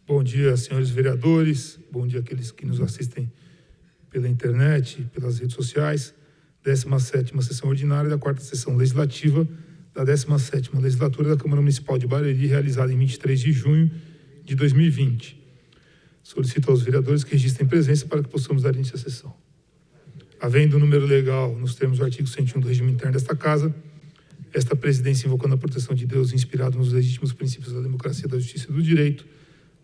Bom dia, senhores vereadores. Bom dia àqueles que nos assistem pela internet, pelas redes sociais. 17ª sessão ordinária da 4ª sessão legislativa da 17ª legislatura da Câmara Municipal de Barueri, realizada em 23 de junho de 2020. Solicito aos vereadores que registrem presença para que possamos dar início à sessão. Havendo o número legal nos termos do artigo 101 do regime interno desta Casa, esta presidência, invocando a proteção de Deus, inspirado nos legítimos princípios da democracia, da justiça e do direito,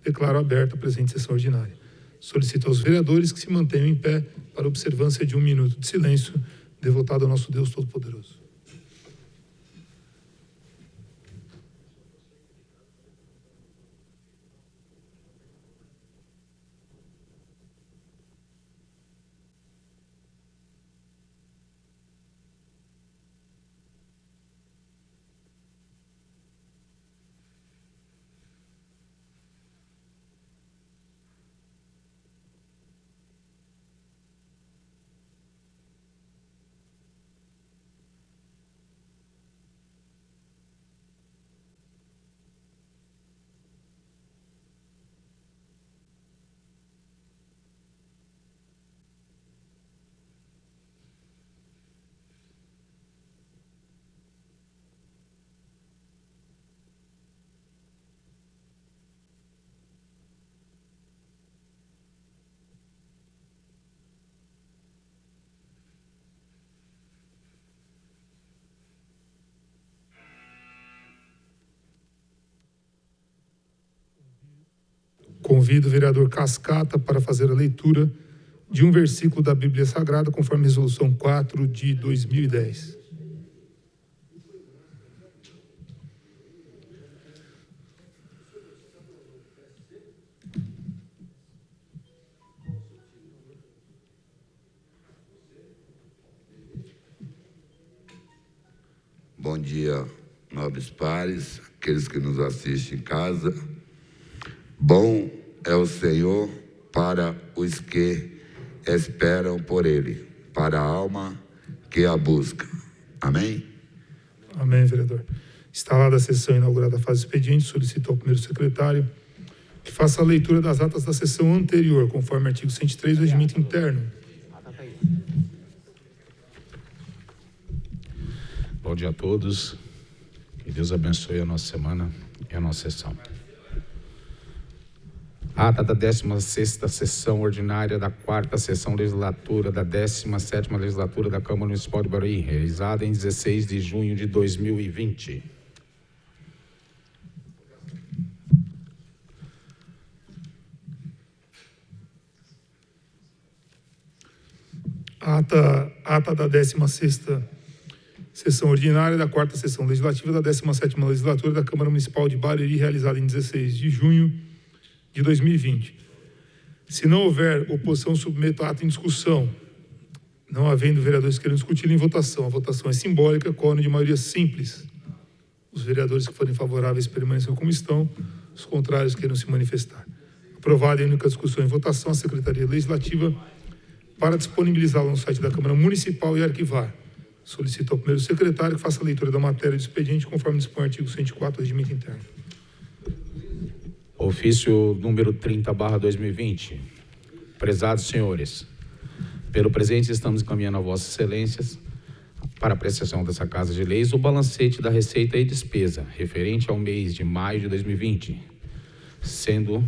declaro aberta a presente sessão ordinária. Solicito aos vereadores que se mantenham em pé para observância de 1 minuto de silêncio, devotado ao nosso Deus Todo-Poderoso. Convido o vereador Cascata para fazer a leitura de um versículo da Bíblia Sagrada, conforme a Resolução 4 de 2010. Bom dia, nobres pares, aqueles que nos assistem em casa. Bom é o Senhor para os que esperam por Ele, para a alma que a busca. Amém? Amém, vereador. Instalada a sessão inaugurada a fase expediente, solicito ao primeiro secretário que faça a leitura das atas da sessão anterior, conforme artigo 103 do regimento interno. Bom dia a todos. Que Deus abençoe a nossa semana e a nossa sessão. Ata da 16ª sessão ordinária da 4ª sessão legislatura da 17ª legislatura da Câmara Municipal de Barueri, realizada em 16 de junho de 2020. Ata da 16ª sessão ordinária da 4ª sessão legislativa da 17ª legislatura da Câmara Municipal de Barueri, realizada em 16 de junho de 2020. Se não houver oposição, submeto a ata em discussão. Não havendo vereadores querendo discutir em votação. A votação é simbólica, quórum de maioria simples. Os vereadores que forem favoráveis permaneçam como estão, os contrários queiram se manifestar. Aprovada em única discussão em votação, a Secretaria Legislativa para disponibilizá-la no site da Câmara Municipal e arquivar. Solicito ao primeiro secretário que faça a leitura da matéria do expediente, conforme dispõe o artigo 104 do regimento interno. Ofício número 30/2020. Prezados senhores, pelo presente estamos encaminhando a vossas excelências para apreciação dessa Casa de Leis o balancete da receita e despesa referente ao mês de maio de 2020, sendo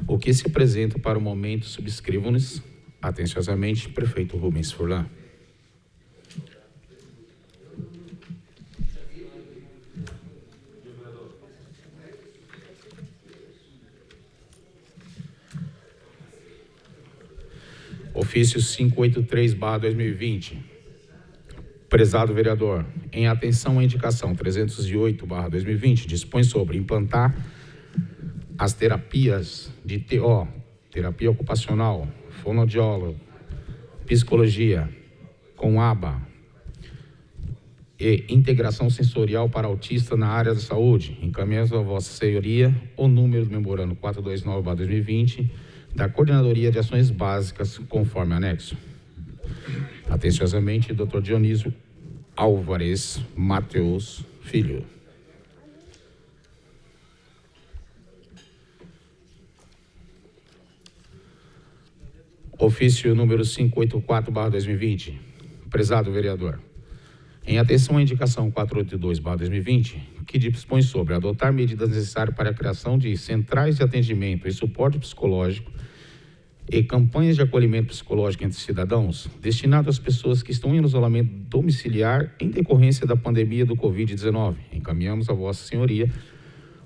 o que se apresenta para o momento subscrevam-nos atenciosamente prefeito Rubens Furlan. Ofício 583/2020. Prezado vereador, em atenção à indicação 308/2020, dispõe sobre implantar as terapias de TO, terapia ocupacional, fonoaudiólogo, psicologia, com aba e integração sensorial para autista na área da saúde. Encaminhamos a vossa senhoria o número do memorando 429/2020 da Coordenadoria de Ações Básicas, conforme anexo. Atenciosamente, Dr. Dionísio Álvares Mateus Filho. Ofício número 584/2020. Prezado vereador, em atenção à indicação 482/2020, que dispõe sobre adotar medidas necessárias para a criação de centrais de atendimento e suporte psicológico e campanhas de acolhimento psicológico entre cidadãos, destinado às pessoas que estão em isolamento domiciliar em decorrência da pandemia do Covid-19. Encaminhamos a Vossa Senhoria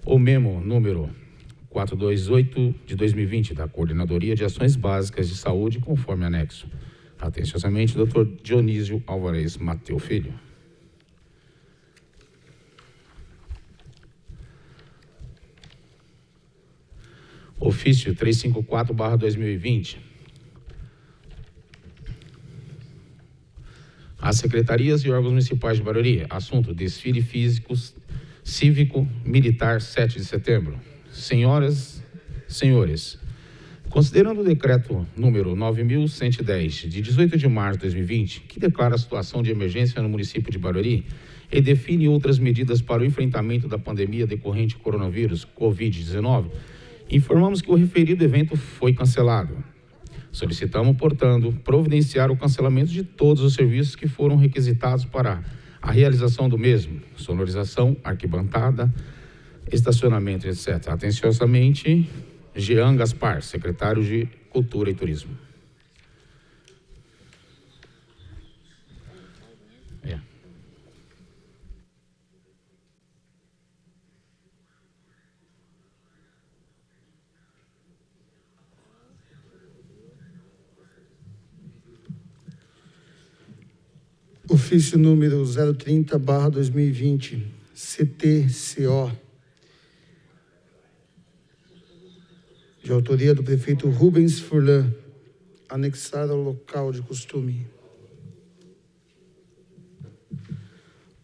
o memo número 428 de 2020 da Coordenadoria de Ações Básicas de Saúde, conforme anexo. Atenciosamente, Dr. Dionísio Alvarez Mateu Filho. Ofício 354/2020. As secretarias e órgãos municipais de Barueri. Assunto: desfile cívico militar 7 de setembro. Senhoras, senhores, considerando o decreto número 9.110, de 18 de março de 2020, que declara a situação de emergência no município de Barueri e define outras medidas para o enfrentamento da pandemia decorrente do coronavírus Covid-19, informamos que o referido evento foi cancelado. Solicitamos, portanto, providenciar o cancelamento de todos os serviços que foram requisitados para a realização do mesmo: sonorização, arquibancada, estacionamento, etc. Atenciosamente, Jean Gaspar, secretário de Cultura e Turismo. Ofício número 030/2020, CTCO, de autoria do prefeito Rubens Furlan, anexado ao local de costume.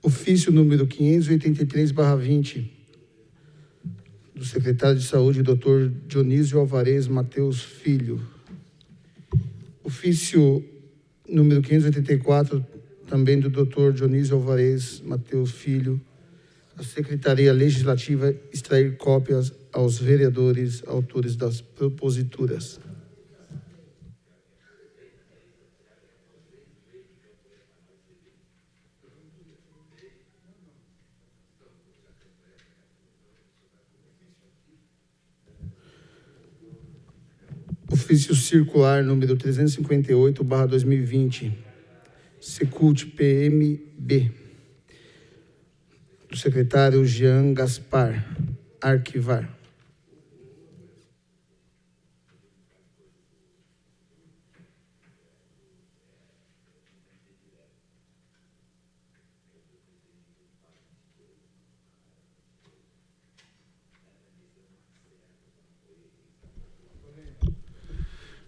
Ofício número 583/20, do secretário de Saúde, Dr. Dionísio Alvarez Mateus Filho. Ofício número 584, também do Dr. Dionísio Alvarez Mateus Filho, a Secretaria Legislativa extrair cópias aos vereadores autores das proposituras. Ofício circular número 358/2020, Secult PMB, do secretário Jean Gaspar, arquivar.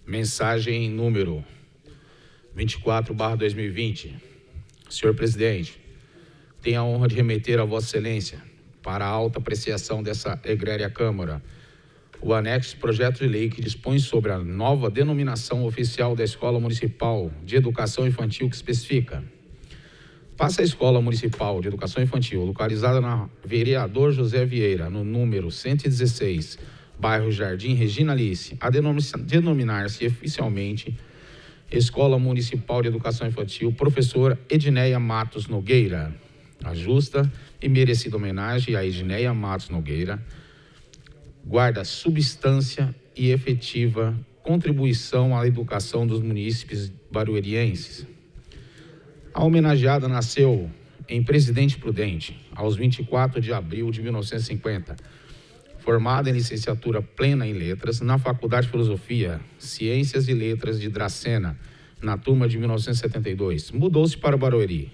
Mensagem número 24/2020. Senhor presidente, tenho a honra de remeter a Vossa Excelência, para a alta apreciação dessa egréria Câmara, o anexo projeto de lei que dispõe sobre a nova denominação oficial da Escola Municipal de Educação Infantil, que especifica: passa a Escola Municipal de Educação Infantil, localizada na Vereador José Vieira, no número 116, bairro Jardim Regina Alice, a denominar-se oficialmente Escola Municipal de Educação Infantil Professora Edneia Matos Nogueira. A justa e merecida homenagem a Edneia Matos Nogueira guarda substância e efetiva contribuição à educação dos munícipes baruerienses. A homenageada nasceu em Presidente Prudente, aos 24 de abril de 1950, formada em licenciatura plena em Letras na Faculdade de Filosofia, Ciências e Letras de Dracena, na turma de 1972. Mudou-se para Barueri,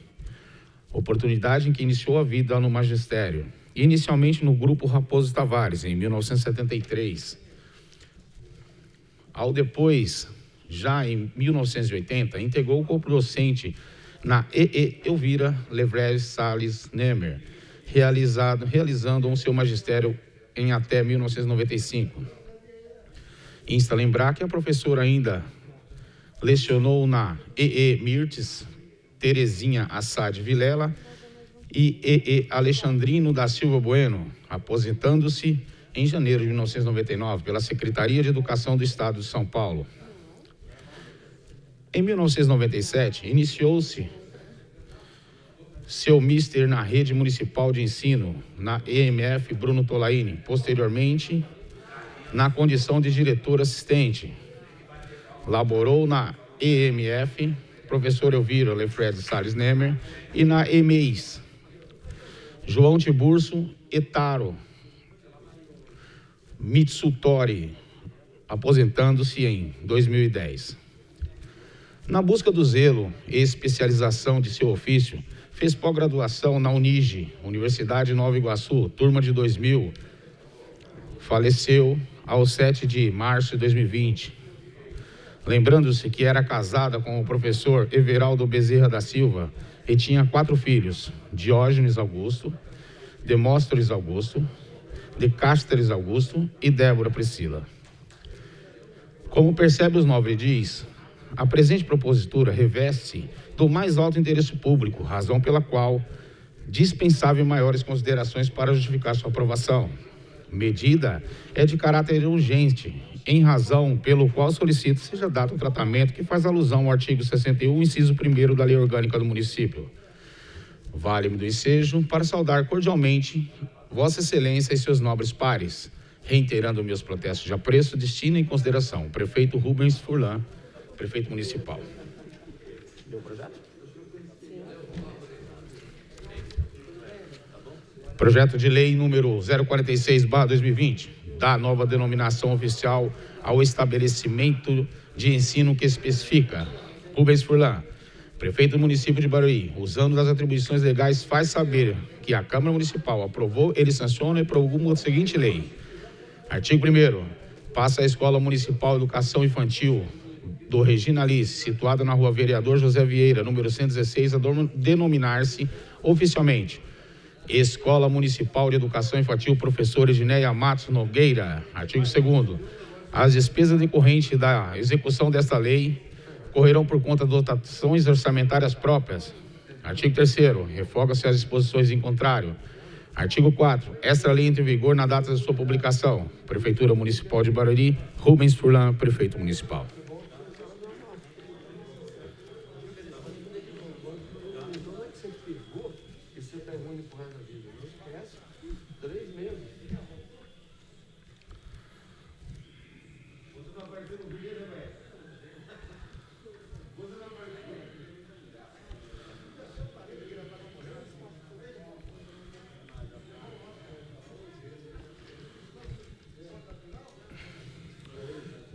oportunidade em que iniciou a vida no magistério, inicialmente no Grupo Raposo Tavares, em 1973. Ao depois, já em 1980, integrou o corpo docente na EE Elvira Levres Salles Nemer, realizando o seu magistério em até 1995. Insta lembrar que a professora ainda lecionou na EE Mirtes Terezinha Assad Vilela e EE Alexandrino da Silva Bueno, aposentando-se em janeiro de 1999 pela Secretaria de Educação do Estado de São Paulo. Em 1997, iniciou-se seu mister na rede municipal de ensino, na EMF Bruno Tolaini, posteriormente na condição de diretor assistente. Laborou na EMF Professor Elvira Lefred Salles Nemer e na EMEIS João Tiburcio Etaro Mitsutori, aposentando-se em 2010. Na busca do zelo e especialização de seu ofício, fez pós-graduação na UNIGE, Universidade de Nova Iguaçu, turma de 2000. Faleceu aos 7 de março de 2020. Lembrando-se que era casada com o professor Everaldo Bezerra da Silva e tinha 4 filhos: Diógenes Augusto, Demóstenes Augusto, De Cáceres Augusto e Débora Priscila. Como percebe os nobres diz, a presente propositura reveste do mais alto interesse público, razão pela qual dispensável maiores considerações para justificar sua aprovação. Medida é de caráter urgente, em razão pelo qual solicito seja dado o tratamento que faz alusão ao artigo 61, inciso 1º da Lei Orgânica do Município. Vale-me do ensejo para saudar cordialmente Vossa Excelência e seus nobres pares, reiterando meus protestos de apreço, destino e consideração. Prefeito Rubens Furlan, prefeito municipal. Deu o projeto? Projeto de lei número 046/2020, dá nova denominação oficial ao estabelecimento de ensino que especifica. Rubens Furlan, prefeito do município de Barueri, usando das atribuições legais, faz saber que a Câmara Municipal aprovou, ele sanciona e promulga a seguinte lei. Artigo 1º. Passa a Escola Municipal de Educação Infantil do Regina Alice, situada na Rua Vereador José Vieira, número 116, a denominar-se oficialmente Escola Municipal de Educação Infantil Professora Edneia Matos Nogueira. Artigo 2º. As despesas decorrentes da execução desta lei correrão por conta de dotações orçamentárias próprias. Artigo 3º. Revoga-se as disposições em contrário. Artigo 4º. Esta lei entra em vigor na data de sua publicação. Prefeitura Municipal de Barueri, Rubens Furlan, prefeito municipal.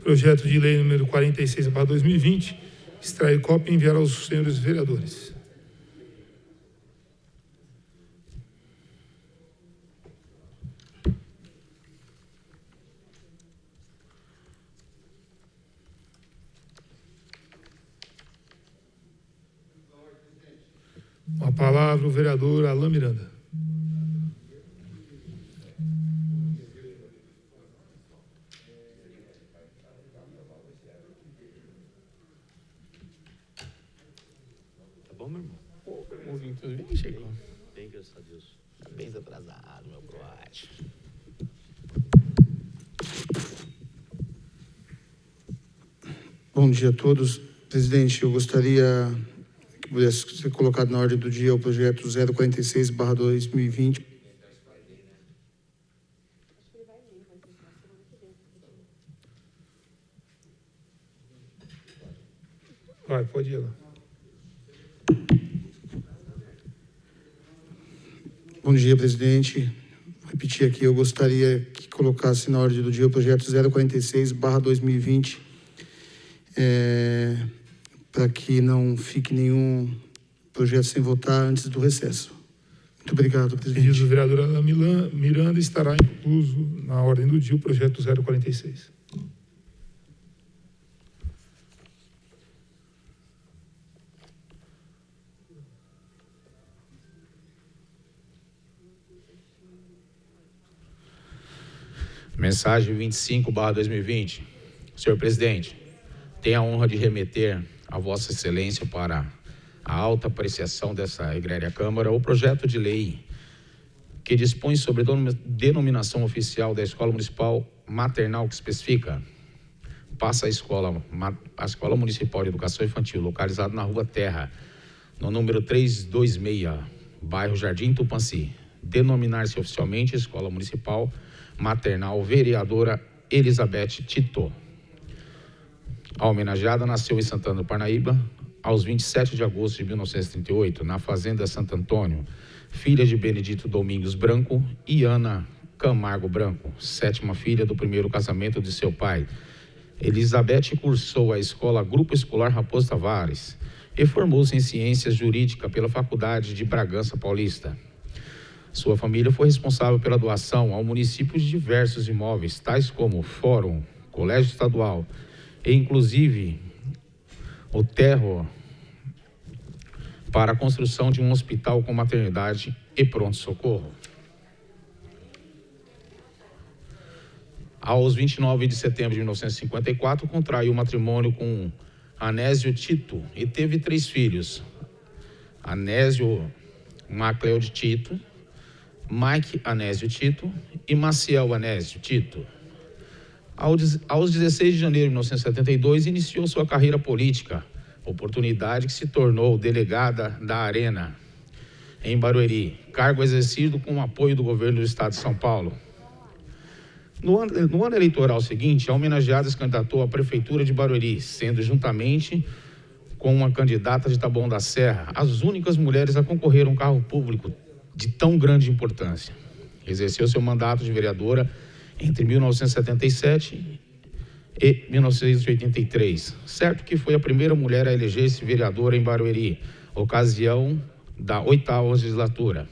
Projeto de lei número 46/2020, extrair cópia e enviar aos senhores vereadores. Com a palavra o vereador Alain Miranda. Chegou. Bem, graças a Deus. Tá bem atrasado, meu brote. Bom dia a todos. Presidente, eu gostaria que pudesse ser colocado na ordem do dia o projeto 046/2020. Vai, pode ir lá. Bom dia, presidente. Vou repetir aqui, eu gostaria que colocasse na ordem do dia o projeto 046/2020, para que não fique nenhum projeto sem votar antes do recesso. Muito obrigado, presidente. Pedido do vereador Alain Miranda, estará incluso na ordem do dia o projeto 046. Mensagem 25/2020. Senhor presidente, tenho a honra de remeter a Vossa Excelência para a alta apreciação dessa egréria Câmara o projeto de lei que dispõe sobre a denominação oficial da Escola Municipal Maternal que especifica. passa a Escola Municipal de Educação Infantil, localizada na Rua Terra, no número 326, bairro Jardim Tupãssi, denominar-se oficialmente Escola Municipal Maternal Vereadora Elizabeth Tito. A homenageada nasceu em Santana do Parnaíba, aos 27 de agosto de 1938, na Fazenda Santo Antônio, filha de Benedito Domingos Branco e Ana Camargo Branco, sétima filha do primeiro casamento de seu pai. Elizabeth cursou a escola Grupo Escolar Raposo Tavares e formou-se em Ciências Jurídicas pela Faculdade de Bragança Paulista. Sua família foi responsável pela doação ao município de diversos imóveis, tais como Fórum, Colégio Estadual e, inclusive, o terro para a construção de um hospital com maternidade e pronto-socorro. Aos 29 de setembro de 1954, contraiu matrimônio com Anésio Tito e teve 3 filhos: Anésio Macleod Tito, Mike Anésio Tito e Maciel Anésio Tito. Aos 16 de janeiro de 1972, iniciou sua carreira política, oportunidade que se tornou delegada da Arena, em Barueri, cargo exercido com o apoio do governo do Estado de São Paulo. No ano eleitoral seguinte, a homenageada se candidatou à Prefeitura de Barueri, sendo juntamente com uma candidata de Taboão da Serra, as únicas mulheres a concorrer a um cargo público de tão grande importância. Exerceu seu mandato de vereadora entre 1977 e 1983. Certo que foi a primeira mulher a eleger-se vereadora em Barueri, ocasião da 8ª legislatura.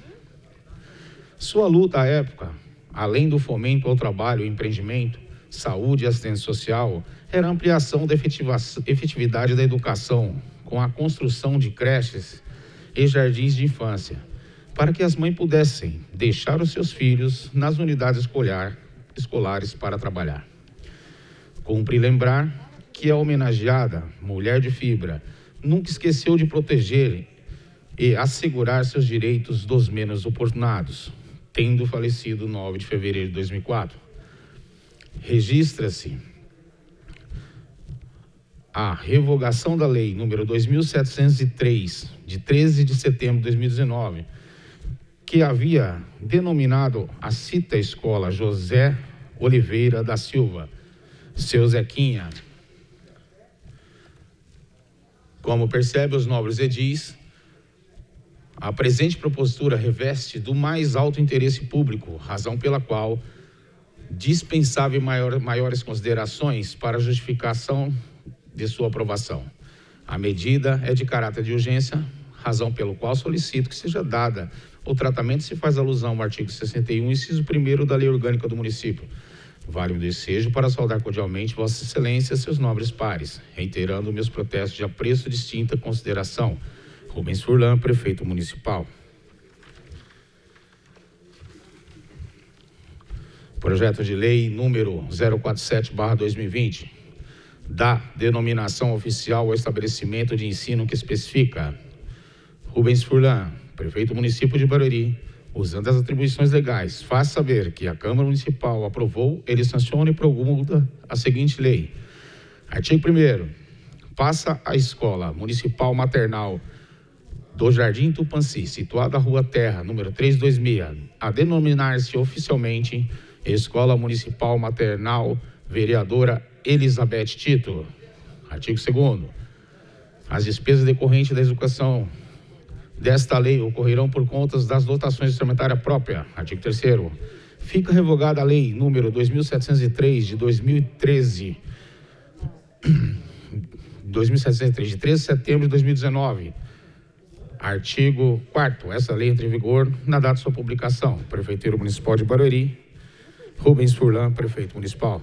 Sua luta à época, além do fomento ao trabalho e empreendimento, saúde e assistência social, era a ampliação da efetividade da educação, com a construção de creches e jardins de infância, para que as mães pudessem deixar os seus filhos nas unidades escolares para trabalhar. Cumpre lembrar que a homenageada, mulher de fibra, nunca esqueceu de proteger e assegurar seus direitos dos menos oportunados, tendo falecido 9 de fevereiro de 2004. Registra-se a revogação da Lei número 2.703, de 13 de setembro de 2019, que havia denominado a cita escola José Oliveira da Silva, seu Zequinha. Como percebe os nobres edis, a presente propositura reveste do mais alto interesse público, razão pela qual dispensável maiores considerações para a justificação de sua aprovação. A medida é de caráter de urgência, razão pelo qual solicito que seja dada o tratamento se faz alusão ao artigo 61, inciso 1º da Lei Orgânica do Município. Vale o desejo para saudar cordialmente Vossa Excelência e seus nobres pares, reiterando meus protestos de apreço e distinta consideração. Rubens Furlan, Prefeito Municipal. Projeto de Lei número 047/2020, dá denominação oficial ao estabelecimento de ensino que especifica: Rubens Furlan, Prefeito Município de Barueri, usando as atribuições legais, faz saber que a Câmara Municipal aprovou, ele sanciona e promulga a seguinte lei. Artigo 1º. Passa a Escola Municipal Maternal do Jardim Tupãssi, situada na Rua Terra, número 326, a denominar-se oficialmente Escola Municipal Maternal Vereadora Elizabeth Tito. Artigo 2º. As despesas decorrentes da execução desta lei ocorrerão por contas das dotações orçamentárias próprias. Artigo 3º. Fica revogada a Lei número 2.703 de 2013, de 13 de setembro de 2019. Artigo 4º. Essa lei entra em vigor na data de sua publicação. Prefeitura Municipal de Barueri, Rubens Furlan, Prefeito Municipal.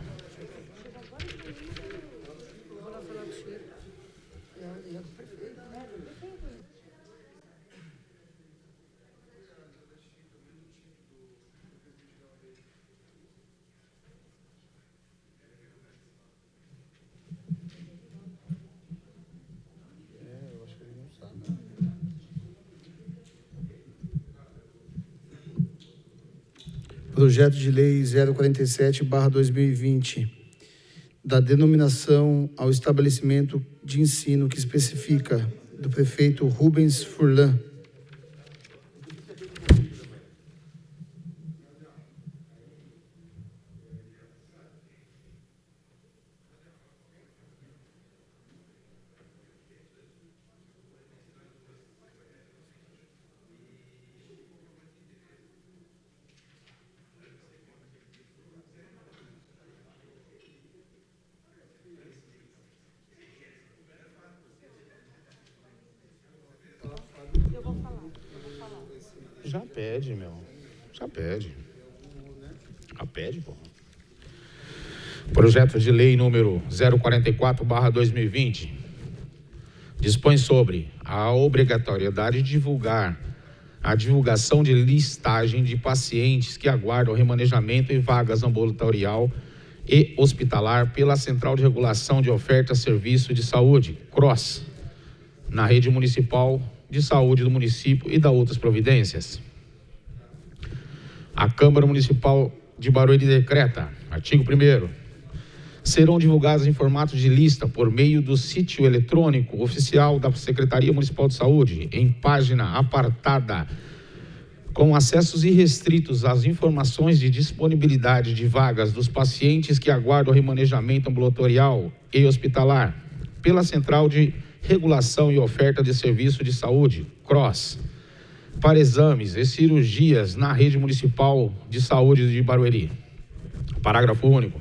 Projeto de Lei 047/2020, da denominação ao estabelecimento de ensino que especifica, do prefeito Rubens Furlan. Já pede, meu. Já pede. Já pede, pô. Projeto de lei número 044/2020 dispõe sobre a obrigatoriedade de divulgar a divulgação de listagem de pacientes que aguardam remanejamento em vagas ambulatorial e hospitalar pela Central de Regulação de Oferta Serviço de Saúde, CROSS, na rede municipal de saúde do município e da outras providências. A Câmara Municipal de Barueri decreta, artigo 1º, serão divulgadas em formato de lista por meio do sítio eletrônico oficial da Secretaria Municipal de Saúde, em página apartada, com acessos irrestritos às informações de disponibilidade de vagas dos pacientes que aguardam remanejamento ambulatorial e hospitalar pela Central de Regulação e Oferta de Serviço de Saúde, CROSS, para exames e cirurgias na rede municipal de saúde de Barueri. Parágrafo único.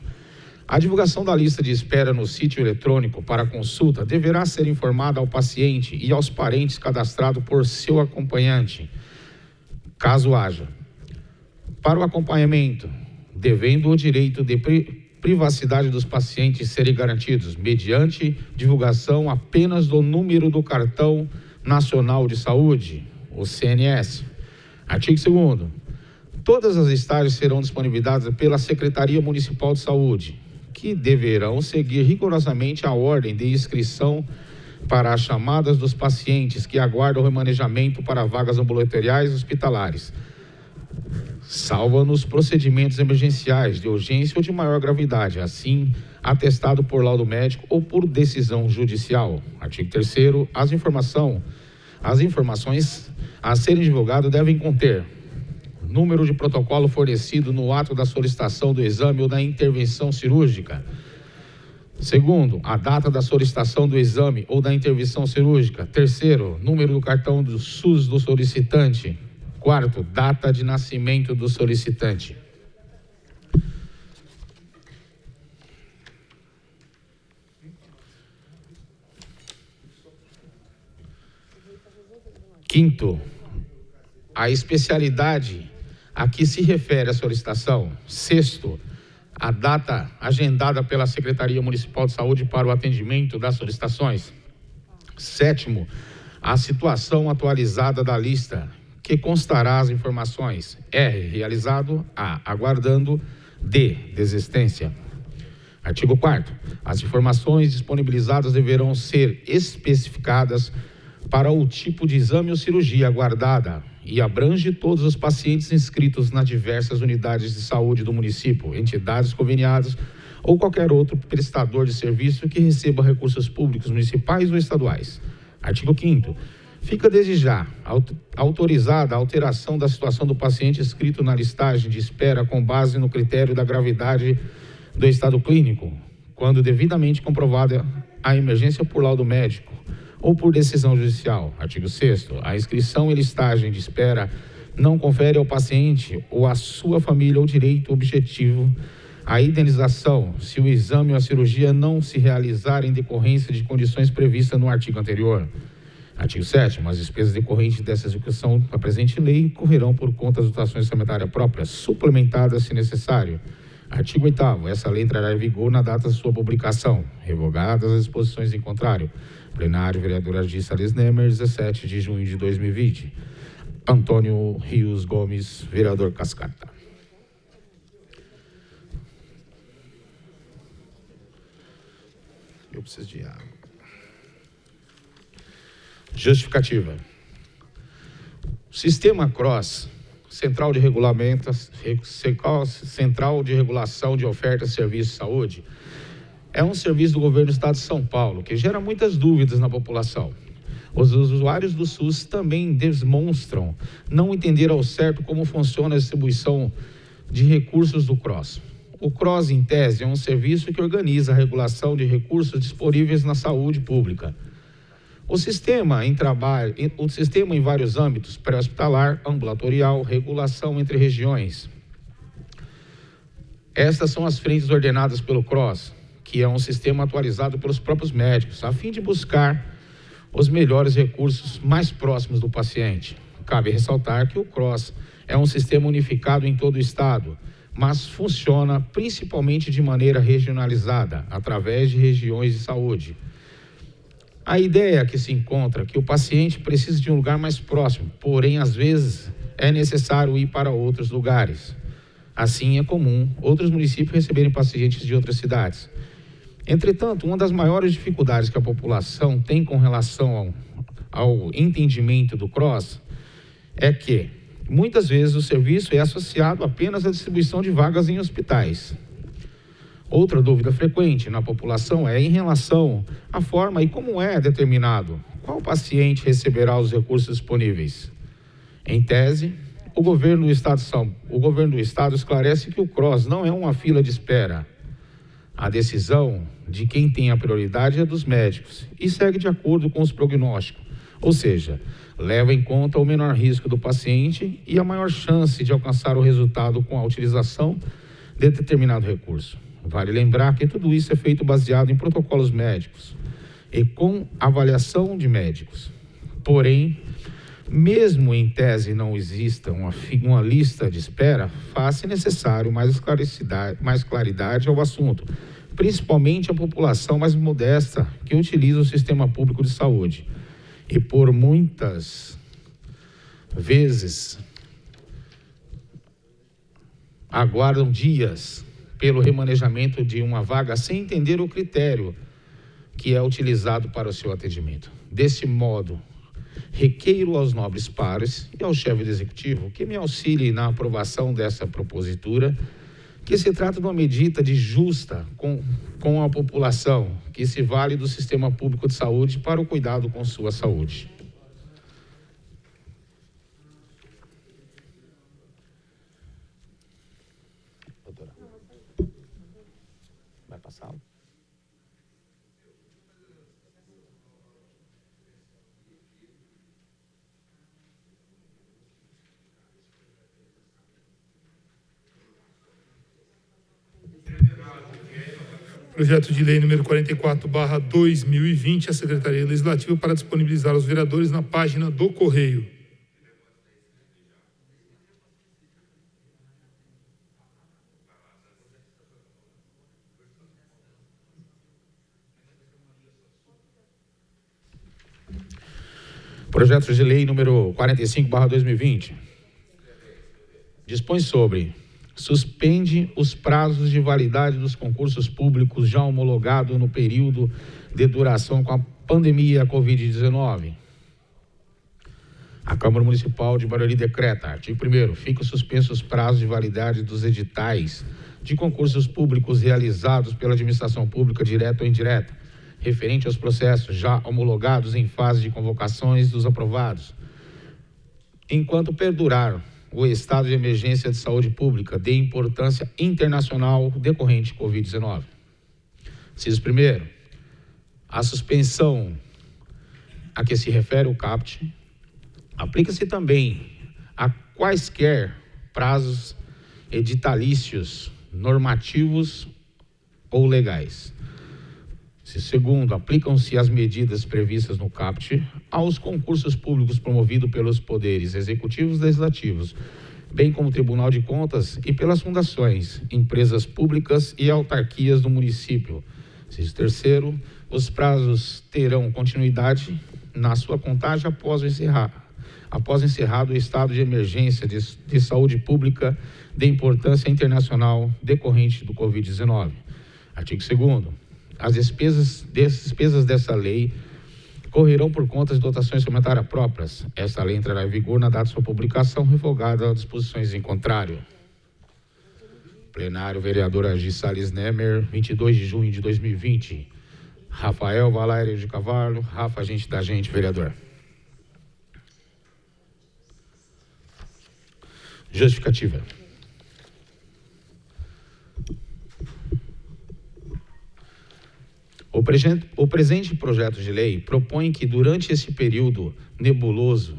A divulgação da lista de espera no sítio eletrônico para consulta deverá ser informada ao paciente e aos parentes cadastrados por seu acompanhante, caso haja. Para o acompanhamento, devendo o direito de privacidade dos pacientes serem garantidos mediante divulgação apenas do número do Cartão Nacional de Saúde, o CNS. Artigo 2º. Todas as listagens serão disponibilizadas pela Secretaria Municipal de Saúde, que deverão seguir rigorosamente a ordem de inscrição para as chamadas dos pacientes que aguardam remanejamento para vagas ambulatoriais e hospitalares, salvo nos procedimentos emergenciais de urgência ou de maior gravidade, assim atestado por laudo médico ou por decisão judicial. Artigo 3º. As informações a serem divulgadas devem conter número de protocolo fornecido no ato da solicitação do exame ou da intervenção cirúrgica. Segundo, a data da solicitação do exame ou da intervenção cirúrgica. Terceiro, número do cartão do SUS do solicitante. Quarto, data de nascimento do solicitante. Quinto, a especialidade a que se refere a solicitação. Sexto, a data agendada pela Secretaria Municipal de Saúde para o atendimento das solicitações. Sétimo, a situação atualizada da lista, que constará as informações. R, realizado. A, aguardando. D, desistência. Artigo 4º. As informações disponibilizadas deverão ser especificadas para o tipo de exame ou cirurgia aguardada e abrange todos os pacientes inscritos nas diversas unidades de saúde do município, entidades conveniadas ou qualquer outro prestador de serviço que receba recursos públicos municipais ou estaduais. Artigo 5º. Fica desde já autorizada a alteração da situação do paciente inscrito na listagem de espera com base no critério da gravidade do estado clínico, quando devidamente comprovada a emergência por laudo médico ou por decisão judicial. Artigo 6º. A inscrição em listagem de espera não confere ao paciente ou à sua família o direito objetivo à indenização se o exame ou a cirurgia não se realizar em decorrência de condições previstas no artigo anterior. Artigo 7º. As despesas decorrentes dessa execução da presente lei correrão por conta das dotações orçamentárias próprias, suplementadas se necessário. Artigo 8º. Essa lei entrará em vigor na data de sua publicação, revogadas as disposições em contrário. Plenário, vereador Argir Salles Nemer, 17 de junho de 2020. Antônio Rios Gomes, vereador Cascata. Eu preciso de água. Justificativa. Sistema CROSS, Central de Regulamento, Central de Regulação de Oferta de Serviços de Saúde, é um serviço do governo do estado de São Paulo, que gera muitas dúvidas na população. Os usuários do SUS também demonstram não entender ao certo como funciona a distribuição de recursos do CROSS. O CROSS, em tese, é um serviço que organiza a regulação de recursos disponíveis na saúde pública. O sistema em vários âmbitos, pré-hospitalar, ambulatorial, regulação entre regiões. Estas são as frentes ordenadas pelo CROSS, que é um sistema atualizado pelos próprios médicos, a fim de buscar os melhores recursos mais próximos do paciente. Cabe ressaltar que o CROSS é um sistema unificado em todo o estado, mas funciona principalmente de maneira regionalizada, através de regiões de saúde. A ideia que se encontra é que o paciente precisa de um lugar mais próximo, porém, às vezes, é necessário ir para outros lugares. Assim, é comum outros municípios receberem pacientes de outras cidades. Entretanto, uma das maiores dificuldades que a população tem com relação ao entendimento do CROSS é que, muitas vezes, o serviço é associado apenas à distribuição de vagas em hospitais. Outra dúvida frequente na população é em relação à forma e como é determinado qual paciente receberá os recursos disponíveis. Em tese, o governo do estado esclarece que o CROSS não é uma fila de espera. A decisão de quem tem a prioridade é dos médicos e segue de acordo com os prognósticos, ou seja, leva em conta o menor risco do paciente e a maior chance de alcançar o resultado com a utilização de determinado recurso. Vale lembrar que tudo isso é feito baseado em protocolos médicos e com avaliação de médicos. Porém, mesmo em tese não exista uma lista de espera, faz-se necessário mais claridade ao assunto, principalmente a população mais modesta que utiliza o sistema público de saúde. E por muitas vezes aguardam dias pelo remanejamento de uma vaga sem entender o critério que é utilizado para o seu atendimento. Desse modo, requeiro aos nobres pares e ao chefe do executivo que me auxilie na aprovação dessa propositura, que se trata de uma medida de justa com a população, que se vale do sistema público de saúde para o cuidado com sua saúde. Doutora, vai passar? Projeto de lei número 44/2020, a Secretaria Legislativa para disponibilizar aos vereadores na página do Correio. Projeto de lei número 45/2020 dispõe sobre: suspende os prazos de validade dos concursos públicos já homologados no período de duração com a pandemia Covid-19. A Câmara Municipal de Barueri decreta, artigo 1º, ficam suspensos os prazos de validade dos editais de concursos públicos realizados pela administração pública direta ou indireta, referente aos processos já homologados em fase de convocações dos aprovados, enquanto perdurar o estado de emergência de saúde pública de importância internacional decorrente de Covid-19. Inciso 1º, a suspensão a que se refere o caput aplica-se também a quaisquer prazos editalícios, normativos ou legais. Segundo, aplicam-se as medidas previstas no caput aos concursos públicos promovidos pelos poderes executivos e legislativos, bem como o Tribunal de Contas e pelas fundações, empresas públicas e autarquias do município. Terceiro, os prazos terão continuidade na sua contagem após encerrado o estado de emergência de saúde pública de importância internacional decorrente do Covid-19. Artigo 2º. As despesas dessa lei correrão por conta de dotações orçamentárias próprias. Esta lei entrará em vigor na data de sua publicação, revogada as disposições em contrário. Plenário, vereador Agi Salles Nemer, 22 de junho de 2020. Rafael Valério de Carvalho, Rafa, agente da gente, vereador. Justificativa. O presente projeto de lei propõe que, durante esse período nebuloso,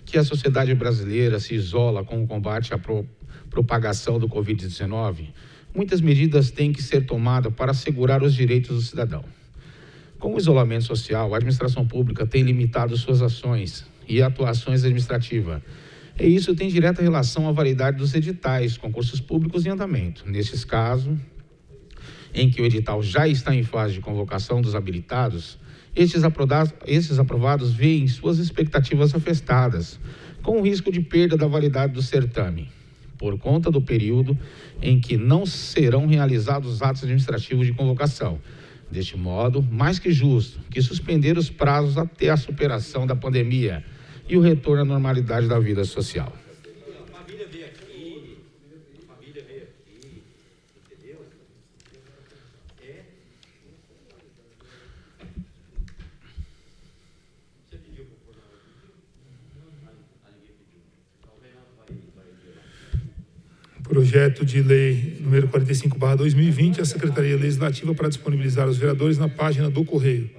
que a sociedade brasileira se isola com o combate à propagação do Covid-19, muitas medidas têm que ser tomadas para assegurar os direitos do cidadão. Com o isolamento social, a administração pública tem limitado suas ações e atuações administrativas. E isso tem direta relação à validade dos editais, concursos públicos em andamento. Nestes casos, em que o edital já está em fase de convocação dos habilitados, esses aprovados veem suas expectativas afetadas, com o risco de perda da validade do certame, por conta do período em que não serão realizados os atos administrativos de convocação. Deste modo, mais que justo que suspender os prazos até a superação da pandemia e o retorno à normalidade da vida social. A família veio aqui, entendeu? Você pediu por favor? Ninguém pediu. Projeto de lei número 45/2020, a Secretaria Legislativa para disponibilizar os vereadores na página do Correio.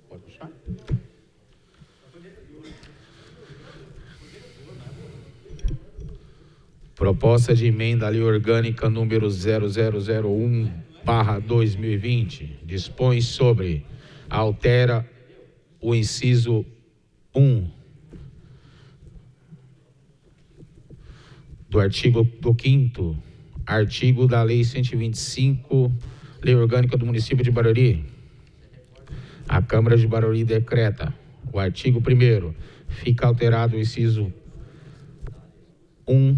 Pode puxar? Proposta de emenda à lei orgânica número 0001/2020 dispõe sobre, altera o inciso 1 do artigo 5º, artigo da lei 125, lei orgânica do município de Barueri. A Câmara de Barueri decreta: o artigo 1º fica alterado o inciso 1,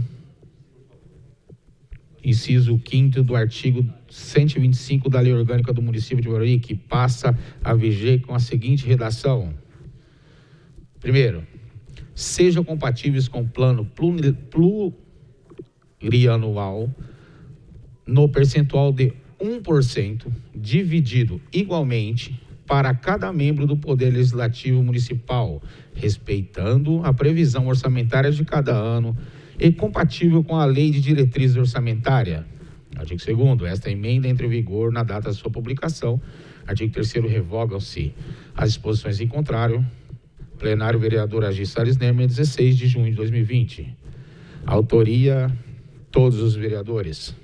inciso 5º do artigo 125 da lei orgânica do município de Barueri, que passa a viger com a seguinte redação. Primeiro, sejam compatíveis com o plano plurianual no percentual de 1%, dividido igualmente para cada membro do Poder Legislativo Municipal, respeitando a previsão orçamentária de cada ano e compatível com a Lei de Diretrizes Orçamentária. Artigo 2º, esta emenda entra em vigor na data da sua publicação. Artigo 3º, revogam-se as disposições em contrário. Plenário, vereador Agi Salles Nemer, 16 de junho de 2020. Autoria, todos os vereadores.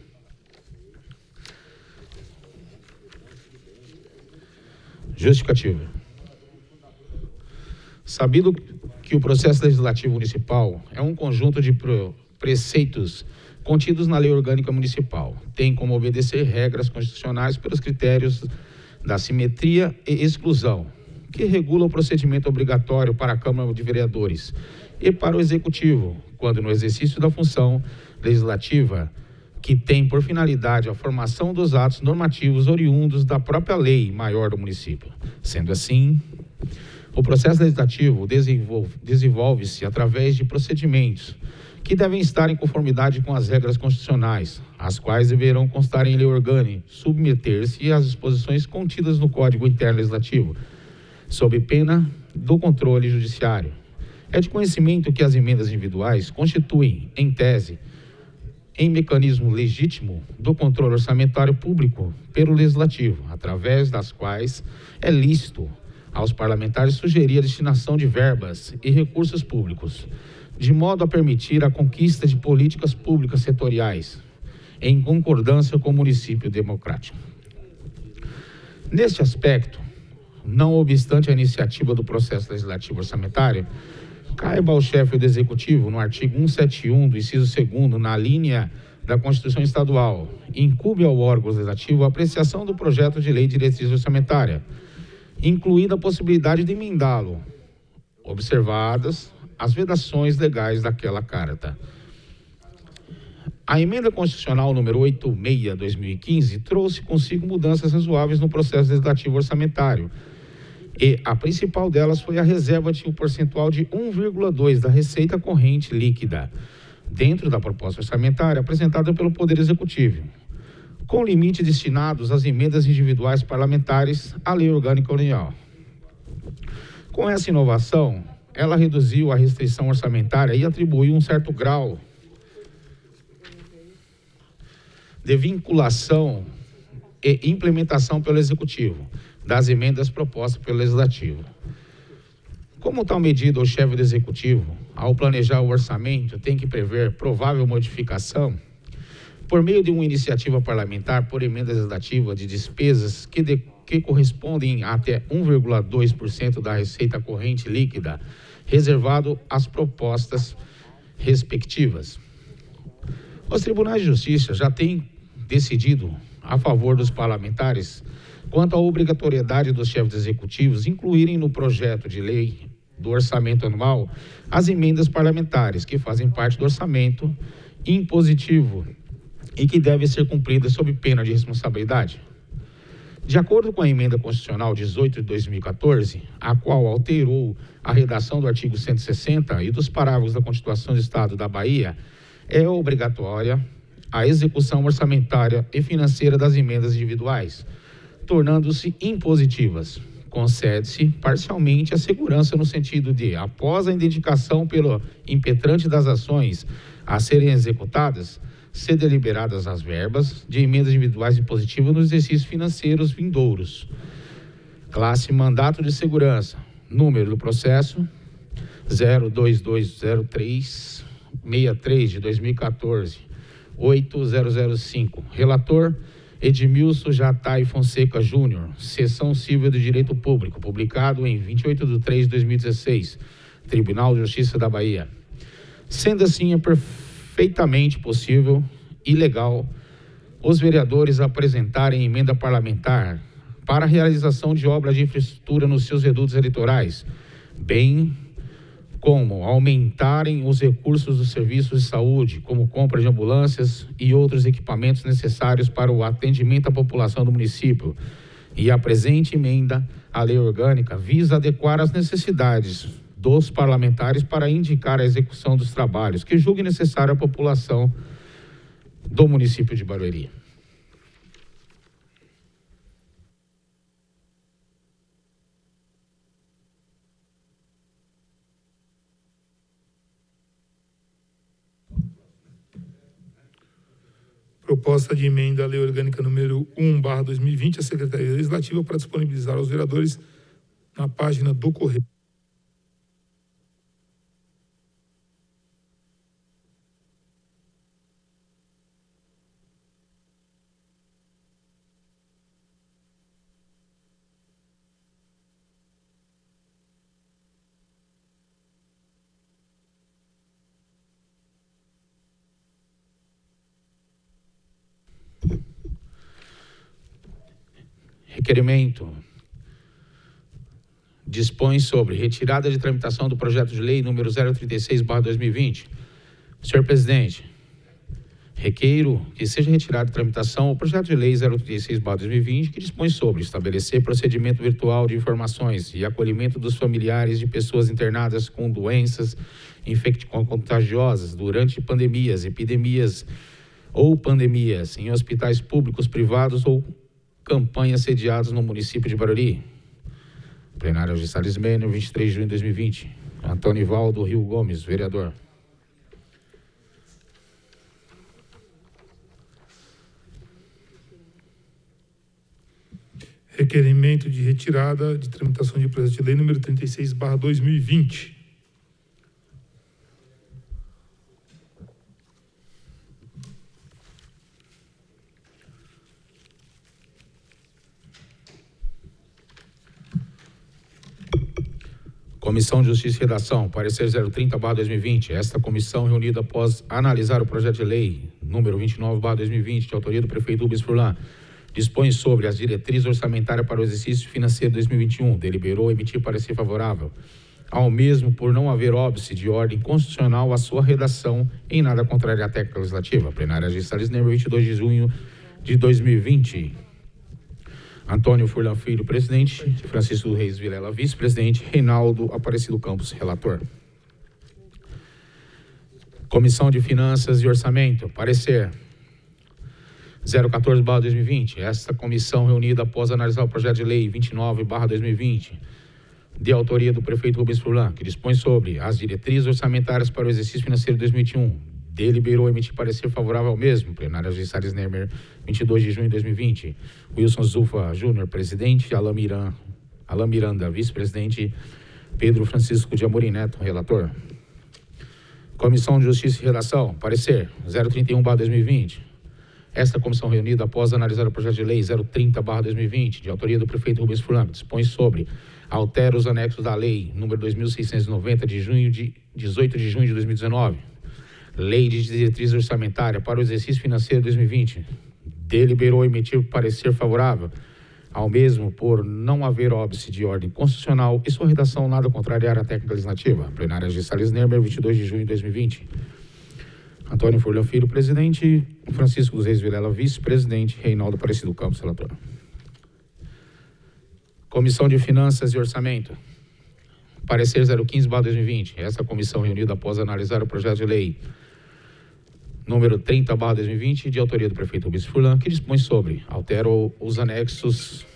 Justificativa. Sabido que o processo legislativo municipal é um conjunto de preceitos contidos na lei orgânica municipal, tem como obedecer regras constitucionais pelos critérios da simetria e exclusão, que regula o procedimento obrigatório para a Câmara de Vereadores e para o Executivo, quando no exercício da função legislativa, que tem por finalidade a formação dos atos normativos oriundos da própria lei maior do município. Sendo assim, o processo legislativo desenvolve-se através de procedimentos que devem estar em conformidade com as regras constitucionais, as quais deverão constar em lei orgânica, submeter-se às disposições contidas no Código Interno Legislativo, sob pena do controle judiciário. É de conhecimento que as emendas individuais constituem, em tese, em mecanismo legítimo do controle orçamentário público pelo Legislativo, através das quais é lícito aos parlamentares sugerir a destinação de verbas e recursos públicos, de modo a permitir a conquista de políticas públicas setoriais, em concordância com o município democrático. Neste aspecto, não obstante a iniciativa do processo legislativo orçamentário, caiba ao chefe do Executivo, no artigo 171 do inciso 2º, na linha da Constituição Estadual, incumbe ao órgão legislativo a apreciação do projeto de lei de diretriz orçamentária, incluída a possibilidade de emendá-lo, observadas as vedações legais daquela carta. A emenda constitucional número 86/2015 trouxe consigo mudanças razoáveis no processo legislativo orçamentário, e a principal delas foi a reserva de um percentual de 1,2% da receita corrente líquida, dentro da proposta orçamentária apresentada pelo Poder Executivo, com limite destinados às emendas individuais parlamentares à Lei Orgânica União. Com essa inovação, ela reduziu a restrição orçamentária e atribuiu um certo grau de vinculação e implementação pelo Executivo das emendas propostas pelo Legislativo. Como tal medida, o chefe do Executivo, ao planejar o orçamento, tem que prever provável modificação por meio de uma iniciativa parlamentar por emenda legislativa de despesas que correspondem a até 1,2% da receita corrente líquida, reservado às propostas respectivas. Os tribunais de justiça já têm decidido a favor dos parlamentares quanto à obrigatoriedade dos chefes executivos incluírem no projeto de lei do orçamento anual as emendas parlamentares que fazem parte do orçamento impositivo e que devem ser cumpridas sob pena de responsabilidade. De acordo com a emenda constitucional 18 de 2014, a qual alterou a redação do artigo 160 e dos parágrafos da Constituição do Estado da Bahia, é obrigatória a execução orçamentária e financeira das emendas individuais, tornando-se impositivas. Concede-se parcialmente a segurança no sentido de, após a identificação pelo impetrante das ações a serem executadas, ser deliberadas as verbas de emendas individuais impositivas nos exercícios financeiros vindouros. Classe mandato de segurança, número do processo 0220363 de 2014, 8005. Relator Edmilson Jatai Fonseca Júnior, Seção Civil de Direito Público, publicado em 28/3/2016, Tribunal de Justiça da Bahia. Sendo assim, é perfeitamente possível e legal os vereadores apresentarem emenda parlamentar para a realização de obras de infraestrutura nos seus redutos eleitorais, bem como aumentarem os recursos dos serviços de saúde, como compra de ambulâncias e outros equipamentos necessários para o atendimento à população do município. E a presente emenda à lei orgânica visa adequar as necessidades dos parlamentares para indicar a execução dos trabalhos que julgue necessário à população do município de Barueri. Proposta de emenda à Lei Orgânica número 1/2020, a Secretaria Legislativa para disponibilizar aos vereadores na página do Correio. Requerimento dispõe sobre retirada de tramitação do projeto de lei número 036/2020. Senhor presidente, requeiro que seja retirado de tramitação o projeto de lei 036/2020, que dispõe sobre estabelecer procedimento virtual de informações e acolhimento dos familiares de pessoas internadas com doenças infecto-contagiosas durante pandemias, epidemias ou pandemias em hospitais públicos, privados ou campanhas sediadas no município de Barueri. Plenário de Salles Mênio, 23 de junho de 2020. Antônio Valdo Rio Gomes, vereador. Requerimento de retirada de tramitação de projeto de lei número 36/2020. Comissão de Justiça e Redação, parecer 030/2020. Esta comissão, reunida após analisar o projeto de lei número 29/2020, de autoria do prefeito Rubens Furlan, dispõe sobre as diretrizes orçamentárias para o exercício financeiro 2021, deliberou emitir parecer favorável ao mesmo por não haver óbice de ordem constitucional à sua redação em nada contrário à técnica legislativa. Plenária de Salles, número 22 de junho de 2020. Antônio Furlan Filho, presidente. Francisco Reis Vilela, vice-presidente. Reinaldo Aparecido Campos, relator. Comissão de Finanças e Orçamento, parecer 014/2020. Esta comissão reunida após analisar o projeto de lei 29/2020, de autoria do prefeito Rubens Furlan, que dispõe sobre as diretrizes orçamentárias para o exercício financeiro 2021, deliberou emitir parecer favorável ao mesmo. Plenária de Salles Nemer, 22 de junho de 2020. Wilson Zufa Júnior, presidente. Alain Miranda, vice-presidente. Pedro Francisco de Amorim Neto, relator. Comissão de Justiça e Redação, parecer 031/2020. Esta comissão reunida após analisar o projeto de lei 030/2020, de autoria do prefeito Rubens Furlan, dispõe sobre altera os anexos da lei número 2690 de 18 de junho de 2019, lei de diretrizes orçamentária para o exercício financeiro 2020, deliberou emitir parecer favorável ao mesmo por não haver óbice de ordem constitucional e sua redação nada contrariar à técnica legislativa. Plenária de Salles Nemer, 22 de junho de 2020. Antônio Furlan Filho, presidente. Francisco Reis Vilela, vice-presidente. Reinaldo Aparecido Campos, relator. Comissão de Finanças e Orçamento. Parecer 015/2020. Essa comissão reunida após analisar o projeto de lei número 30/2020, de autoria do prefeito Rubens Furlan, que dispõe sobre altera os anexos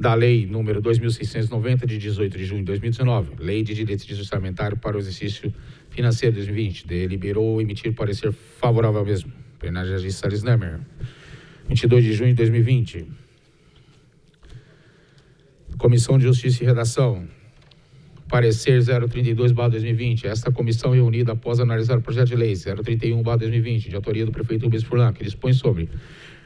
da lei número 2690 de 18 de junho de 2019, lei de diretrizes orçamentárias para o exercício financeiro 2020, deliberou emitir parecer favorável ao mesmo. Plenária de Salles Nemer, 22 de junho de 2020. Comissão de Justiça e Redação, parecer 032/2020. Esta comissão reunida após analisar o projeto de lei 031/2020, de autoria do prefeito Rubens Furlan, que dispõe sobre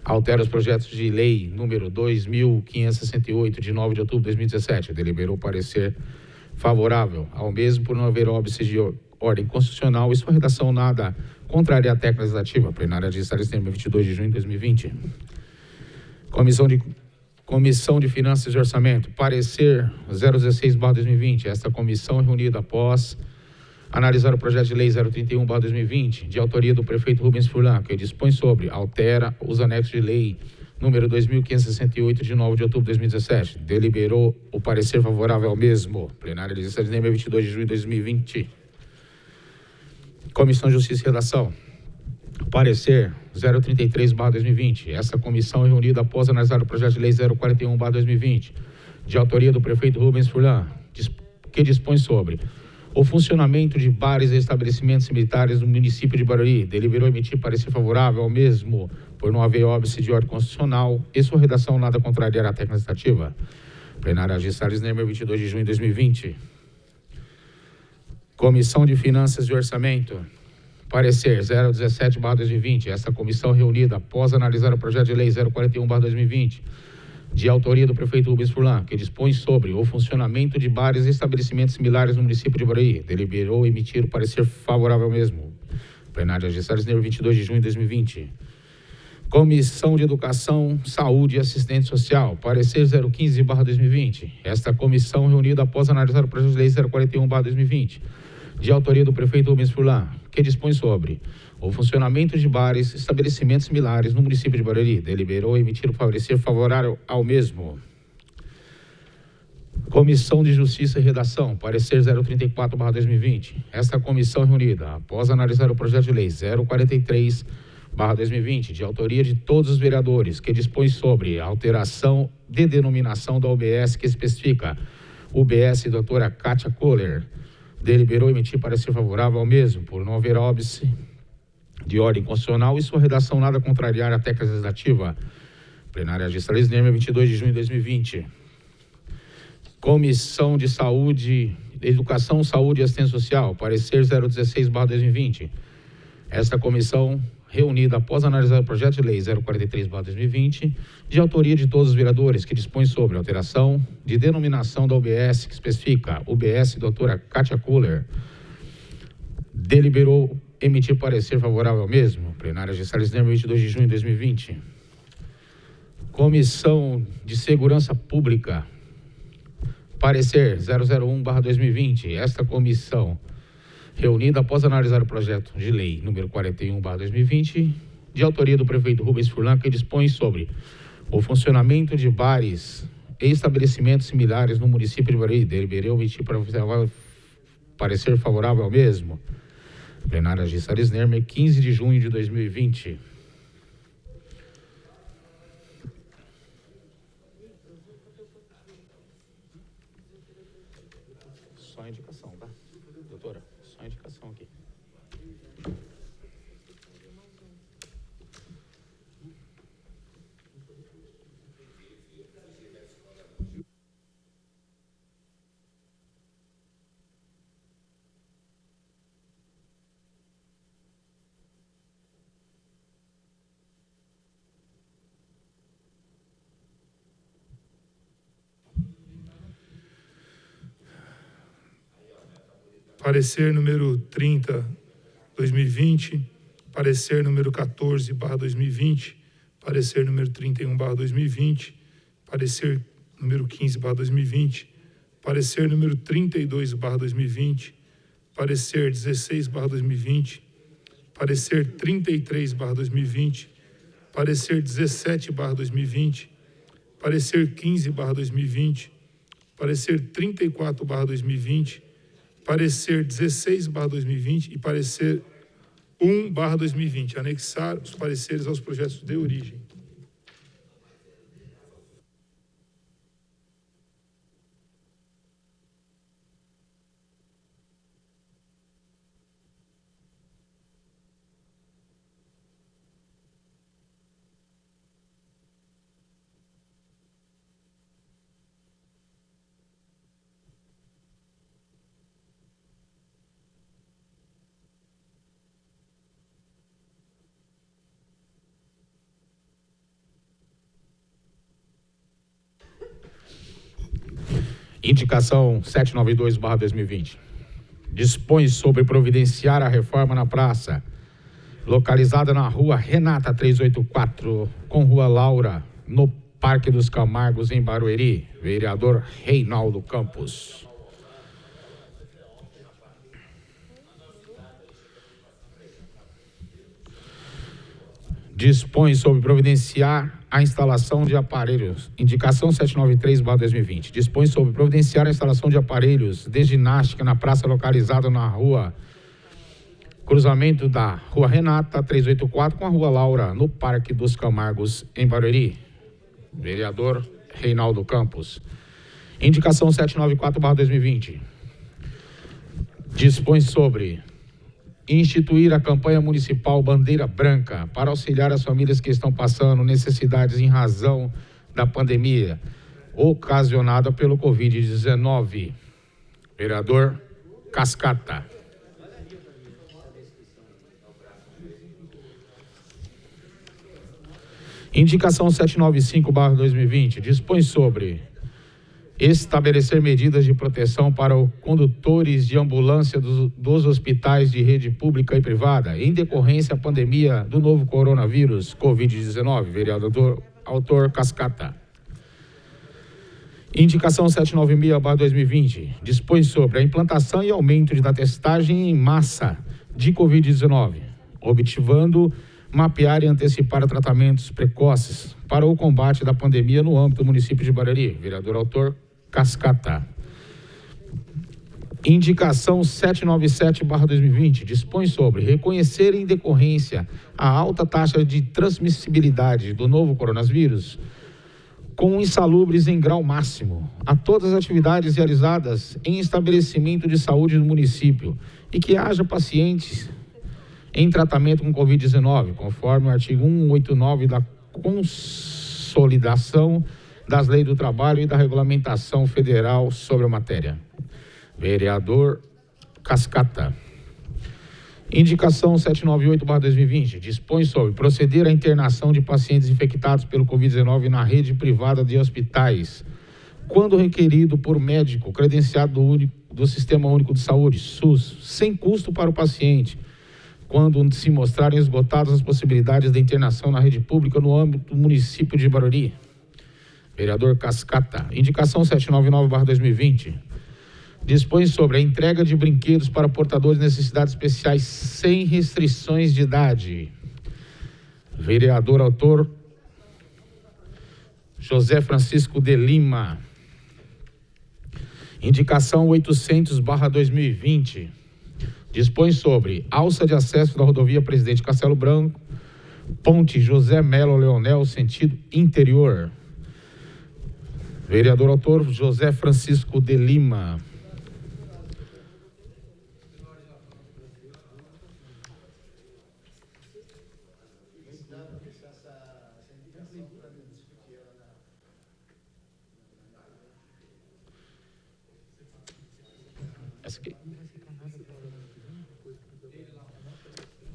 altera os projetos de lei número 2568, de 9 de outubro de 2017, deliberou parecer favorável ao mesmo por não haver óbice de ordem constitucional e sua redação nada contrária à técnica legislativa. Plenária de Salles Nemer, 22 de junho de 2020. Comissão de Finanças e Orçamento, parecer 016/2020. Esta comissão reunida após analisar o projeto de lei 031/2020, de autoria do prefeito Rubens Furlan, que dispõe sobre altera os anexos de lei número 2568, de 9 de outubro de 2017, deliberou o parecer favorável ao mesmo. Plenária de Salles Nemer, 22 de junho de 2020. Comissão de Justiça e Redação, parecer 033/2020. Essa comissão reunida após analisar o projeto de lei 041/2020, de autoria do prefeito Rubens Furlan, que dispõe sobre o funcionamento de bares e estabelecimentos militares no município de Barueri, deliberou emitir parecer favorável ao mesmo por não haver óbice de ordem constitucional e sua redação nada contrariar à técnica legislativa. Plenária de Salles Nemer, 22 de junho de 2020. Comissão de Finanças e Orçamento, parecer 017/2020. Esta comissão reunida após analisar o projeto de lei 041/2020, de autoria do prefeito Rubens Furlan, que dispõe sobre o funcionamento de bares e estabelecimentos similares no município de Barueri, deliberou emitir o parecer favorável ao mesmo. Plenária de Salles Nemer, 22 de junho de 2020. Comissão de Educação, Saúde e Assistente Social, parecer 015/2020. Esta comissão reunida após analisar o projeto de lei 041/2020, de autoria do prefeito Rubens Furlan, que dispõe sobre o funcionamento de bares e estabelecimentos similares no município de Barueri, deliberou emitir o parecer favorável ao mesmo. Comissão de Justiça e Redação, parecer 034/2020. Esta comissão reunida após analisar o projeto de lei 043/2020, de autoria de todos os vereadores, que dispõe sobre a alteração de denominação da UBS, que especifica UBS doutora Kátia Kohler, deliberou emitir parecer favorável ao mesmo por não haver óbice de ordem constitucional e sua redação nada contrariar à técnica legislativa. Plenária de Salles Nemer, 22 de junho de 2020. Comissão de Saúde, Educação, Saúde e Assistência Social, parecer 016/2020. Esta comissão reunida após analisar o projeto de lei 043/2020, de autoria de todos os vereadores, que dispõe sobre alteração de denominação da UBS, que especifica UBS doutora Kátia Kuller, deliberou emitir parecer favorável ao mesmo, plenária de Salles Nermer, 22 de junho de 2020. Comissão de Segurança Pública, parecer 001/2020. Esta comissão, reunida após analisar o projeto de lei número 41/2020, de autoria do prefeito Rubens Furlan, que dispõe sobre o funcionamento de bares e estabelecimentos similares no município de Barueri, deliberou emitir parecer favorável ao mesmo. Plenária de Salles Nermer, 15 de junho de 2020. Só indicação, tá? Doutora, só indicação aqui. Parecer número 30/2020, parecer número 14/2020, parecer número 31/2020, parecer número 15/2020, parecer número 32/2020, parecer 16/2020, parecer 33/2020, parecer 17/2020, parecer 15/2020, parecer 34/2020, parecer 16/2020 e parecer 1/2020. Anexar os pareceres aos projetos de origem. Indicação 792/2020. Dispõe sobre providenciar a reforma na praça, localizada na Rua Renata 384, com Rua Laura, no Parque dos Camargos, em Barueri. Vereador Reinaldo Campos. Dispõe sobre providenciar a instalação de aparelhos. Indicação 793/2020. Dispõe sobre providenciar a instalação de aparelhos de ginástica na praça localizada na Rua cruzamento da Rua Renata 384 com a Rua Laura, no Parque dos Camargos, em Barueri. Vereador Reinaldo Campos. Indicação 794/2020. Dispõe sobre instituir a campanha municipal Bandeira Branca para auxiliar as famílias que estão passando necessidades em razão da pandemia ocasionada pelo Covid-19. Vereador Cascata. Indicação 795/2020. Dispõe sobre estabelecer medidas de proteção para os condutores de ambulância dos hospitais de rede pública e privada, em decorrência da pandemia do novo coronavírus, Covid-19. Vereador autor Cascata. Indicação 796/2020. Dispõe sobre a implantação e aumento da testagem em massa de Covid-19, objetivando mapear e antecipar tratamentos precoces para o combate da pandemia no âmbito do município de Barueri. Vereador autor Cascata. Indicação 797/2020. Dispõe sobre reconhecer em decorrência a alta taxa de transmissibilidade do novo coronavírus com insalubres em grau máximo a todas as atividades realizadas em estabelecimento de saúde do município e que haja pacientes em tratamento com Covid-19, conforme o artigo 189 da Consolidação das Leis do Trabalho e da Regulamentação Federal sobre a matéria. Vereador Cascata. Indicação 798/2020 dispõe sobre proceder à internação de pacientes infectados pelo Covid-19 na rede privada de hospitais, quando requerido por médico credenciado do Sistema Único de Saúde, SUS, sem custo para o paciente, quando se mostrarem esgotadas as possibilidades de internação na rede pública no âmbito do município de Barueri. Vereador Cascata. Indicação 799/2020 dispõe sobre a entrega de brinquedos para portadores de necessidades especiais sem restrições de idade. Vereador autor José Francisco de Lima. Indicação 800/2020 dispõe sobre alça de acesso da rodovia Presidente Castelo Branco, ponte José Melo Leonel, sentido interior. Vereador autor José Francisco de Lima. Essa aqui.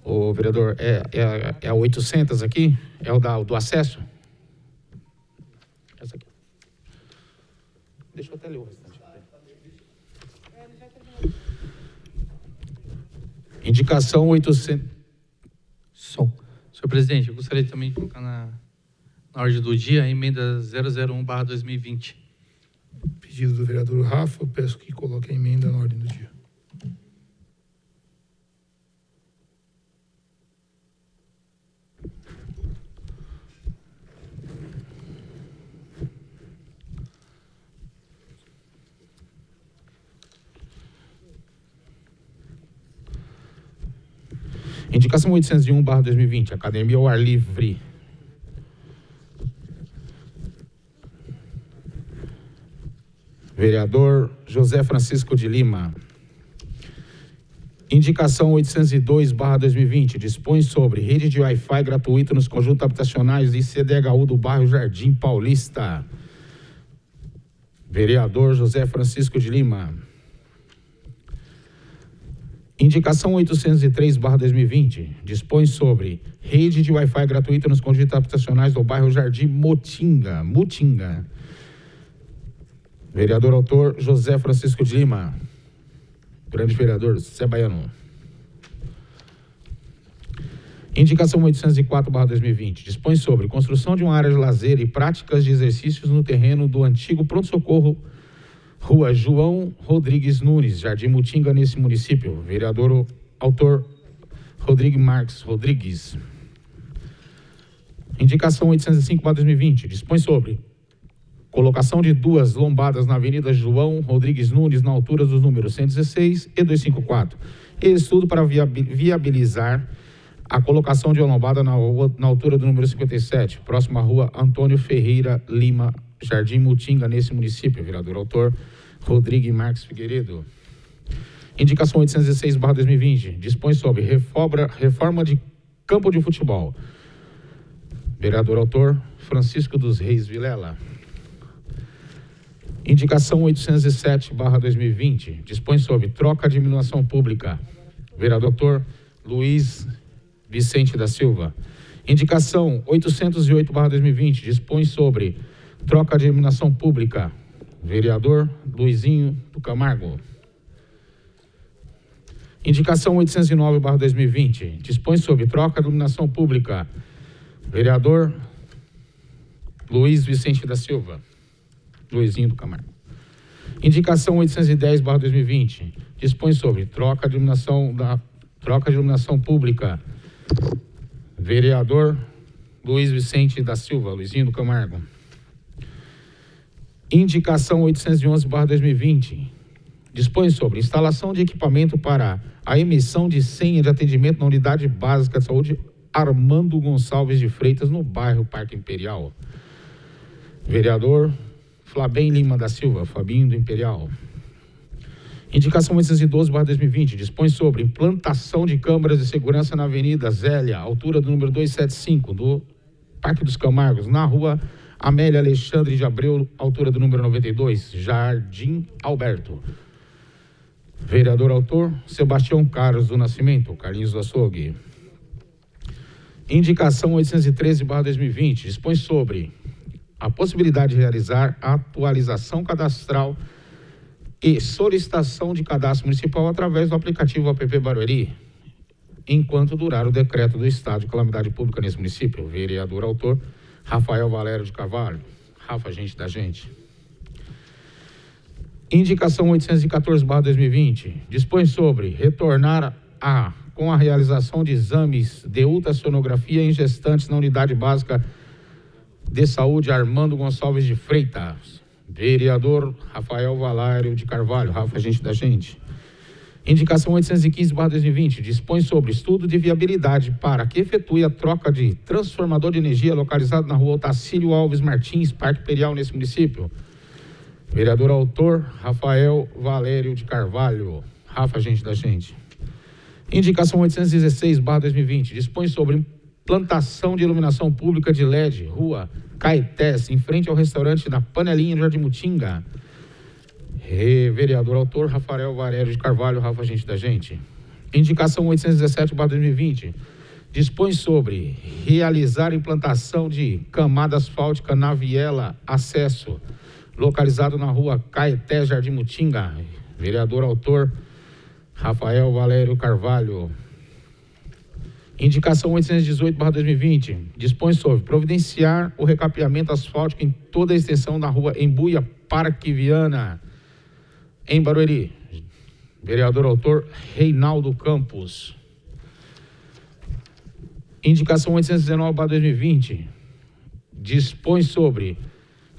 Ô, vereador, é a 800 aqui? É o do acesso? Essa aqui. Deixa eu até ler o restante. Indicação 800. Som. Senhor presidente, eu gostaria também de colocar na ordem do dia a emenda 001/2020. Pedido do vereador Rafa, eu peço que coloque a emenda na ordem do dia. Indicação 801/2020, Academia ao Ar Livre. Vereador José Francisco de Lima. Indicação 802/2020, dispõe sobre rede de Wi-Fi gratuita nos conjuntos habitacionais de CDHU do bairro Jardim Paulista. Vereador José Francisco de Lima. Indicação 803/2020, dispõe sobre rede de Wi-Fi gratuita nos conjuntos habitacionais do bairro Jardim Mutinga. Vereador autor José Francisco de Lima. Grande vereador Zé Baiano. Indicação 804/2020, dispõe sobre construção de uma área de lazer e práticas de exercícios no terreno do antigo pronto-socorro Rua João Rodrigues Nunes, Jardim Mutinga, nesse município. Vereador autor Rodrigo Marques Rodrigues. Indicação 805/2020, dispõe sobre colocação de 2 lombadas na Avenida João Rodrigues Nunes, na altura dos números 116 e 254. E estudo para viabilizar a colocação de uma lombada na altura do número 57, próxima à Rua Antônio Ferreira Lima, Jardim Mutinga, nesse município. Vereador autor Rodrigo Marques Figueiredo. Indicação 816/2020, dispõe sobre reforma de campo de futebol. Vereador autor Francisco dos Reis Vilela. Indicação 807/2020, dispõe sobre troca de iluminação pública. Vereador autor Luiz Vicente da Silva. Indicação 808/2020, dispõe sobre troca de iluminação pública. Vereador Luizinho do Camargo. Indicação 809/2020, dispõe sobre troca de iluminação pública. Vereador Luiz Vicente da Silva. Luizinho do Camargo. Indicação 810/2020, dispõe sobre troca de iluminação pública. Vereador Luiz Vicente da Silva, Luizinho do Camargo. Indicação 811/2020, dispõe sobre instalação de equipamento para a emissão de senha de atendimento na Unidade Básica de Saúde Armando Gonçalves de Freitas, no bairro Parque Imperial. Vereador Flabem Lima da Silva, Fabinho do Imperial. Indicação 812/2020, dispõe sobre implantação de câmeras de segurança na Avenida Zélia, altura do número 275, do Parque dos Camargos, na Rua Amélia Alexandre de Abreu, altura do número 92, Jardim Alberto. Vereador autor, Sebastião Carlos do Nascimento, Carlinhos do Açougue. Indicação 813/2020, dispõe sobre a possibilidade de realizar atualização cadastral e solicitação de cadastro municipal através do aplicativo app Barueri, enquanto durar o decreto do estado de calamidade pública nesse município. Vereador autor, Rafael Valério de Carvalho. Rafa, gente da gente. Indicação 814/2020, dispõe sobre retornar com a realização de exames de ultrassonografia em gestantes na unidade básica de saúde Armando Gonçalves de Freitas. Vereador Rafael Valério de Carvalho. Rafa, gente da gente. Indicação 815/2020, dispõe sobre estudo de viabilidade para que efetue a troca de transformador de energia localizado na rua Otacílio Alves Martins, Parque Imperial, nesse município. Vereador autor, Rafael Valério de Carvalho. Rafa, gente da gente. Indicação 816/2020, dispõe sobre implantação de iluminação pública de LED, rua Caetés, em frente ao restaurante da Panelinha, no Jardim Mutinga. Vereador autor, Rafael Valério de Carvalho. Rafa, gente da gente. Indicação 817/2020, dispõe sobre realizar implantação de camada asfáltica na viela acesso, localizado na rua Caetés, Jardim Mutinga. Vereador autor, Rafael Valério Carvalho. Indicação 818/2020, dispõe sobre providenciar o recapeamento asfáltico em toda a extensão da rua Embuia, Parque Viana, em Barueri. Vereador autor, Reinaldo Campos. Indicação 819/2020, dispõe sobre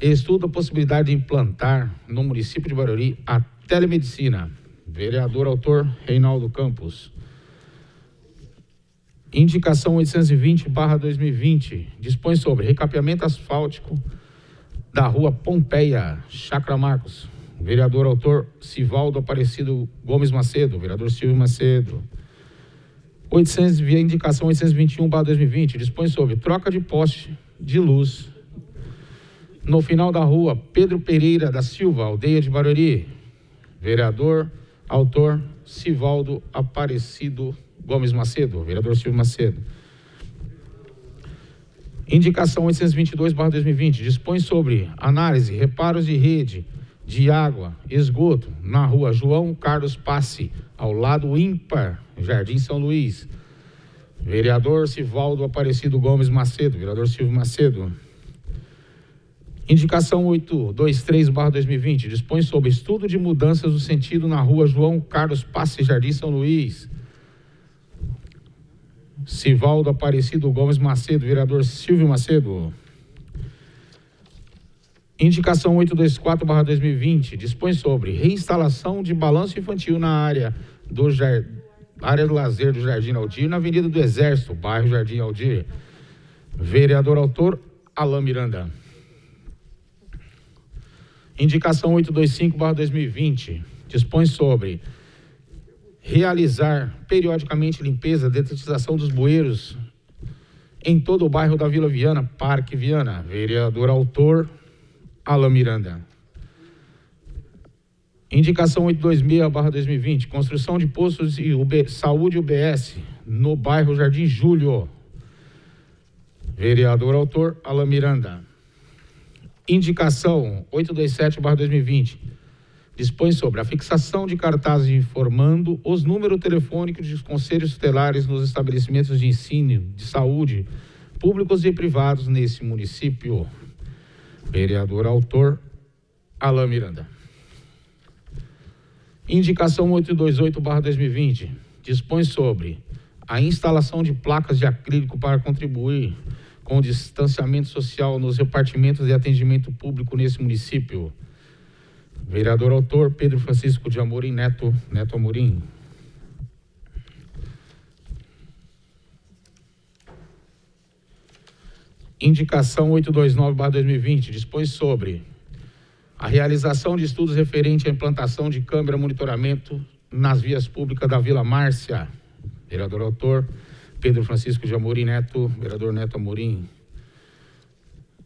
estudo a possibilidade de implantar no município de Barueri a telemedicina. Vereador autor, Reinaldo Campos. Indicação 820/2020, dispõe sobre recapeamento asfáltico da rua Pompeia, Chácara Marcos. Vereador autor, Sivaldo Aparecido Gomes Macedo. Vereador Silvio Macedo. Indicação 821/2020, dispõe sobre troca de poste de luz no final da rua Pedro Pereira da Silva, aldeia de Barueri. Vereador autor, Sivaldo Aparecido Gomes Macedo. Vereador Silvio Macedo. Indicação 822/2020, dispõe sobre análise, reparos de rede de água, esgoto, na rua João Carlos Passe, ao lado ímpar, Jardim São Luís. Vereador Sivaldo Aparecido Gomes Macedo. Vereador Silvio Macedo. Indicação 823/2020, dispõe sobre estudo de mudanças do sentido na rua João Carlos Passe, Jardim São Luís. Sivaldo Aparecido Gomes Macedo. Vereador Silvio Macedo. Indicação 824/2020, dispõe sobre reinstalação de balanço infantil na área do lazer do Jardim Aldir, na Avenida do Exército, bairro Jardim Aldir. Vereador autor, Alain Miranda. Indicação 825/2020, dispõe sobre realizar periodicamente limpeza, detetização dos bueiros em todo o bairro da Vila Viana, Parque Viana. Vereador autor, Alain Miranda. Indicação 826/2020, construção de postos de saúde UBS no bairro Jardim Júlio. Vereador autor, Alain Miranda. Indicação 827/2020, dispõe sobre a fixação de cartazes informando os números telefônicos dos conselhos tutelares nos estabelecimentos de ensino de saúde públicos e privados nesse município. Vereador autor, Alain Miranda. Indicação 828/2020, dispõe sobre a instalação de placas de acrílico para contribuir com o distanciamento social nos repartimentos de atendimento público nesse município. Vereador autor, Pedro Francisco de Amorim Neto Amorim. Indicação 829/2020, dispõe sobre a realização de estudos referentes à implantação de câmera monitoramento nas vias públicas da Vila Márcia. Vereador autor, Pedro Francisco de Amorim Neto, vereador Neto Amorim.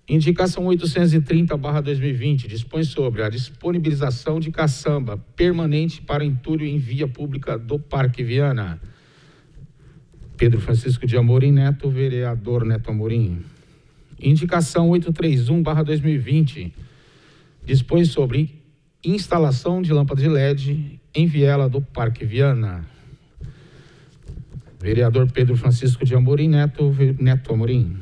Indicação 830/2020 dispõe sobre a disponibilização de caçamba permanente para entulho em via pública do Parque Viana. Pedro Francisco de Amorim Neto, vereador Neto Amorim. Indicação 831/2020 dispõe sobre instalação de lâmpada de LED em viela do Parque Viana. Vereador Pedro Francisco de Amorim Neto, Neto Amorim.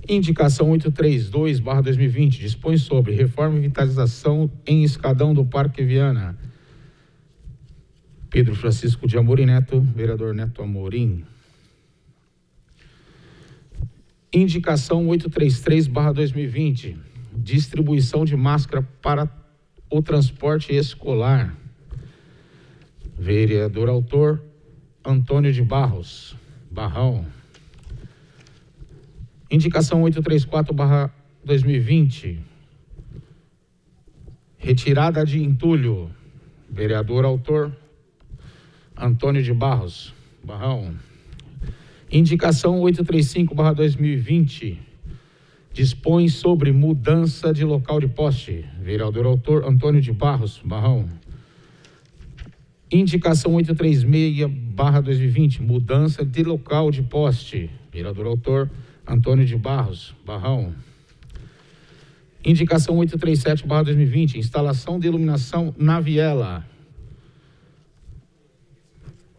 Indicação 832/2020 dispõe sobre reforma e vitalização em escadão do Parque Viana. Pedro Francisco de Amorim Neto, vereador Neto Amorim. Indicação 833/2020 distribuição de máscara para o transporte escolar. Vereador autor Antônio de Barros, Barrão. Indicação 834/2020 retirada de entulho. Vereador autor Antônio de Barros, Barrão. Indicação 835/2020 dispõe sobre mudança de local de poste. Vereador autor Antônio de Barros, Barrão. Indicação 836/2020 mudança de local de poste. Vereador autor Antônio de Barros, Barrão. Indicação 837/2020 instalação de iluminação na viela.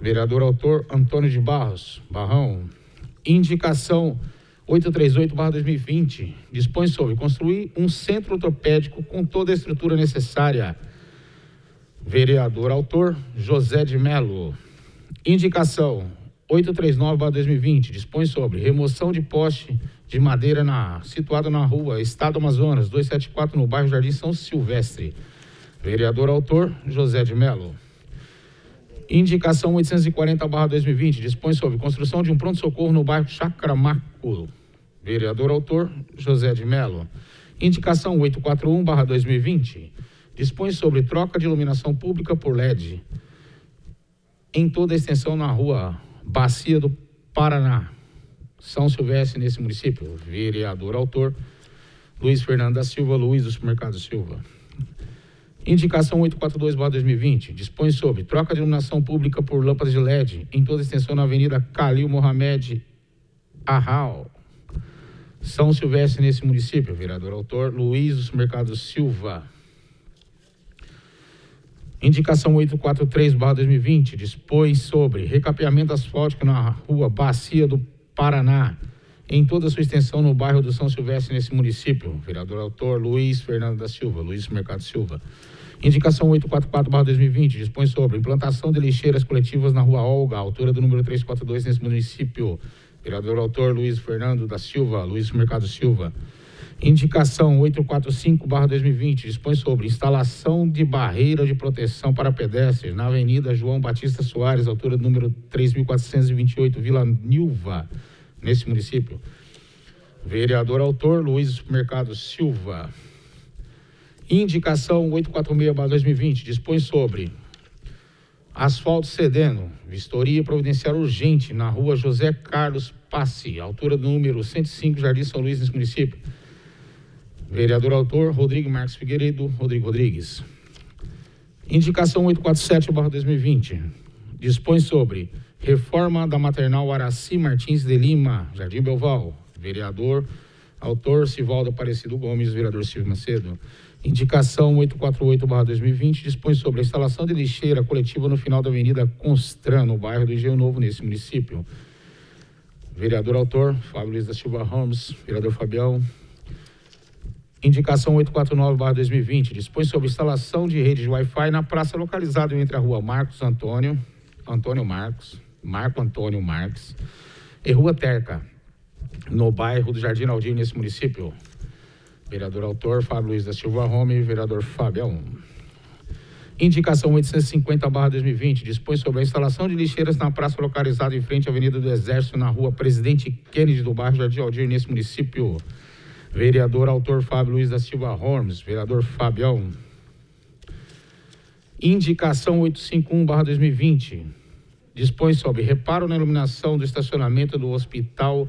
Vereador autor Antônio de Barros, Barrão. Indicação 838/2020 dispõe sobre construir um centro ortopédico com toda a estrutura necessária. Vereador autor José de Melo. Indicação 839/2020 dispõe sobre remoção de poste de madeira situado na rua Estado Amazonas 274 no bairro Jardim São Silvestre. Vereador autor José de Melo. Indicação 840/2020 dispõe sobre construção de um pronto-socorro no bairro Chacramaco. Vereador autor José de Melo. Indicação 841/2020 dispõe sobre troca de iluminação pública por LED em toda a extensão na rua Bacia do Paraná, São Silvestre, nesse município. Vereador autor Luiz Fernando da Silva, Luiz do Supermercado Silva. Indicação 842/2020 dispõe sobre troca de iluminação pública por lâmpadas de LED em toda a extensão na Avenida Khalil Mohamed Arral, São Silvestre, nesse município. Vereador autor Luiz do Supermercado Silva. Indicação 843/2020 dispõe sobre recapeamento asfáltico na rua Bacia do Paraná, em toda a sua extensão no bairro do São Silvestre, nesse município. Vereador autor Luiz Fernando da Silva, Luiz do Mercado Silva. Indicação 844/2020 dispõe sobre implantação de lixeiras coletivas na rua Olga, altura do número 342, nesse município. Vereador autor Luiz Fernando da Silva, Luiz do Mercado Silva. Indicação 845/2020 dispõe sobre instalação de barreira de proteção para pedestres na Avenida João Batista Soares, altura do número 3428, Vila Nilva, nesse município. Vereador autor Luiz do Mercado Silva. Indicação 846/2020 dispõe sobre asfalto cedendo, vistoria providencial urgente na rua José Carlos Passi, altura do número 105, Jardim São Luís, nesse município. Vereador autor Rodrigo Marques Figueiredo Rodrigues. Indicação 847/2020 dispõe sobre reforma da maternal Araci Martins de Lima, Jardim Belval. Vereador autor Sivaldo Aparecido Gomes, vereador Silvio Macedo. Indicação 848/2020 dispõe sobre a instalação de lixeira coletiva no final da Avenida Constran, no bairro do Engenho Novo, nesse município. Vereador autor Fábio Luiz da Silva Ramos, vereador Fabião. Indicação 849/2020 dispõe sobre instalação de rede de Wi-Fi na praça localizada entre a rua Marco Antônio Marques e Rua Terca, no bairro do Jardim Aldir, nesse município. Vereador autor Fábio Luiz da Silva Rome, vereador Fabião. Indicação 850/2020 dispõe sobre a instalação de lixeiras na praça localizada em frente à Avenida do Exército, na rua Presidente Kennedy, do bairro Jardim Aldir, nesse município. Vereador autor Fábio Luiz da Silva Holmes, vereador Fabião. Indicação 851/2020 dispõe sobre reparo na iluminação do estacionamento do Hospital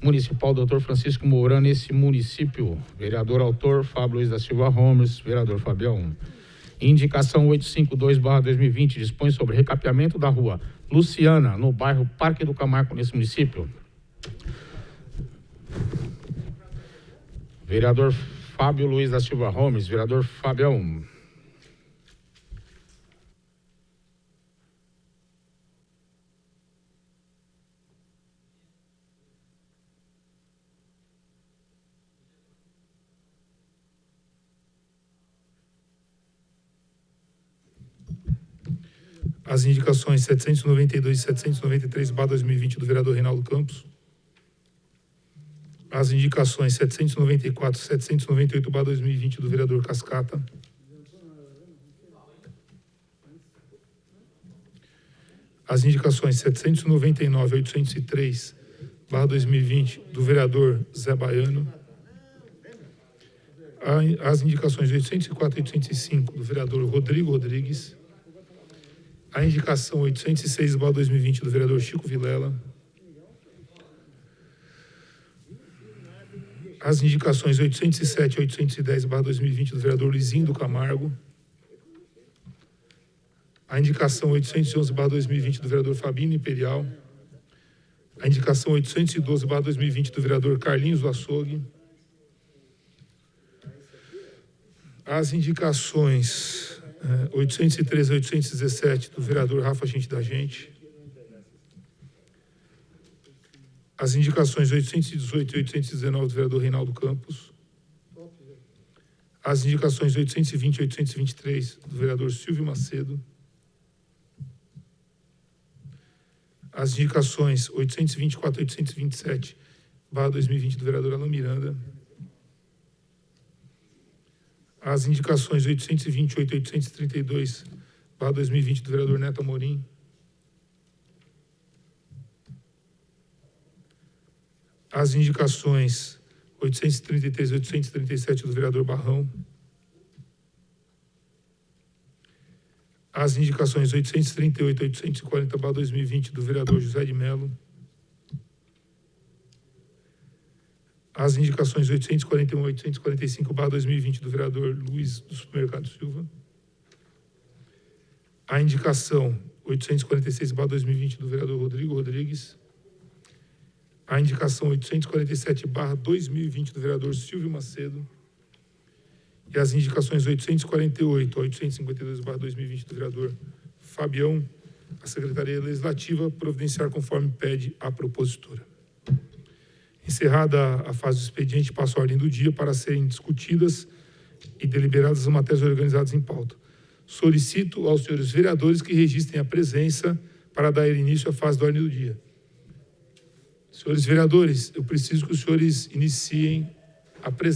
municipal Dr. Francisco Mourão nesse município. Vereador autor Fábio Luiz da Silva Holmes, vereador Fabião. Indicação 852/2020 dispõe sobre recapeamento da rua Luciana, no bairro Parque do Camargo, nesse município. Vereador Fábio Luiz da Silva Holmes, vereador Fabião. As indicações 792 e 793/2020 do vereador Reinaldo Campos. As indicações 794 e 798/2020 do vereador Cascata. As indicações 799 e 803/2020 do vereador Zé Baiano. As indicações 804 e 805 do vereador Rodrigo Rodrigues. A indicação 806/2020 do vereador Chico Vilela. As indicações 807 e 810/2020 do vereador Luizinho do Camargo. A indicação 811/2020 do vereador Fabinho Imperial. A indicação 812/2020 do vereador Carlinhos do Açougue. As indicações 813 e 817 do vereador Rafa Gente da Gente. As indicações 818 e 819 do vereador Reinaldo Campos. As indicações 820 e 823 do vereador Silvio Macedo. As indicações 824 e 827/2020 do vereador Alan Miranda. As indicações 828 e 832/2020 do vereador Neto Amorim. As indicações 833 e 837 do vereador Barrão. As indicações 838 e 840/2020 do vereador José de Mello. As indicações 841 e 845/2020 do vereador Luiz do Supermercado Silva. A indicação 846/2020 do vereador Rodrigo Rodrigues. A indicação 847/2020 do vereador Silvio Macedo. E as indicações 848 a 852/2020 do vereador Fabião, a Secretaria Legislativa providenciar conforme pede a propositora. Encerrada a fase do expediente, passo a ordem do dia para serem discutidas e deliberadas as matérias organizadas em pauta. Solicito aos senhores vereadores que registrem a presença para dar início à fase da ordem do dia. Senhores vereadores, eu preciso que os senhores iniciem a presença.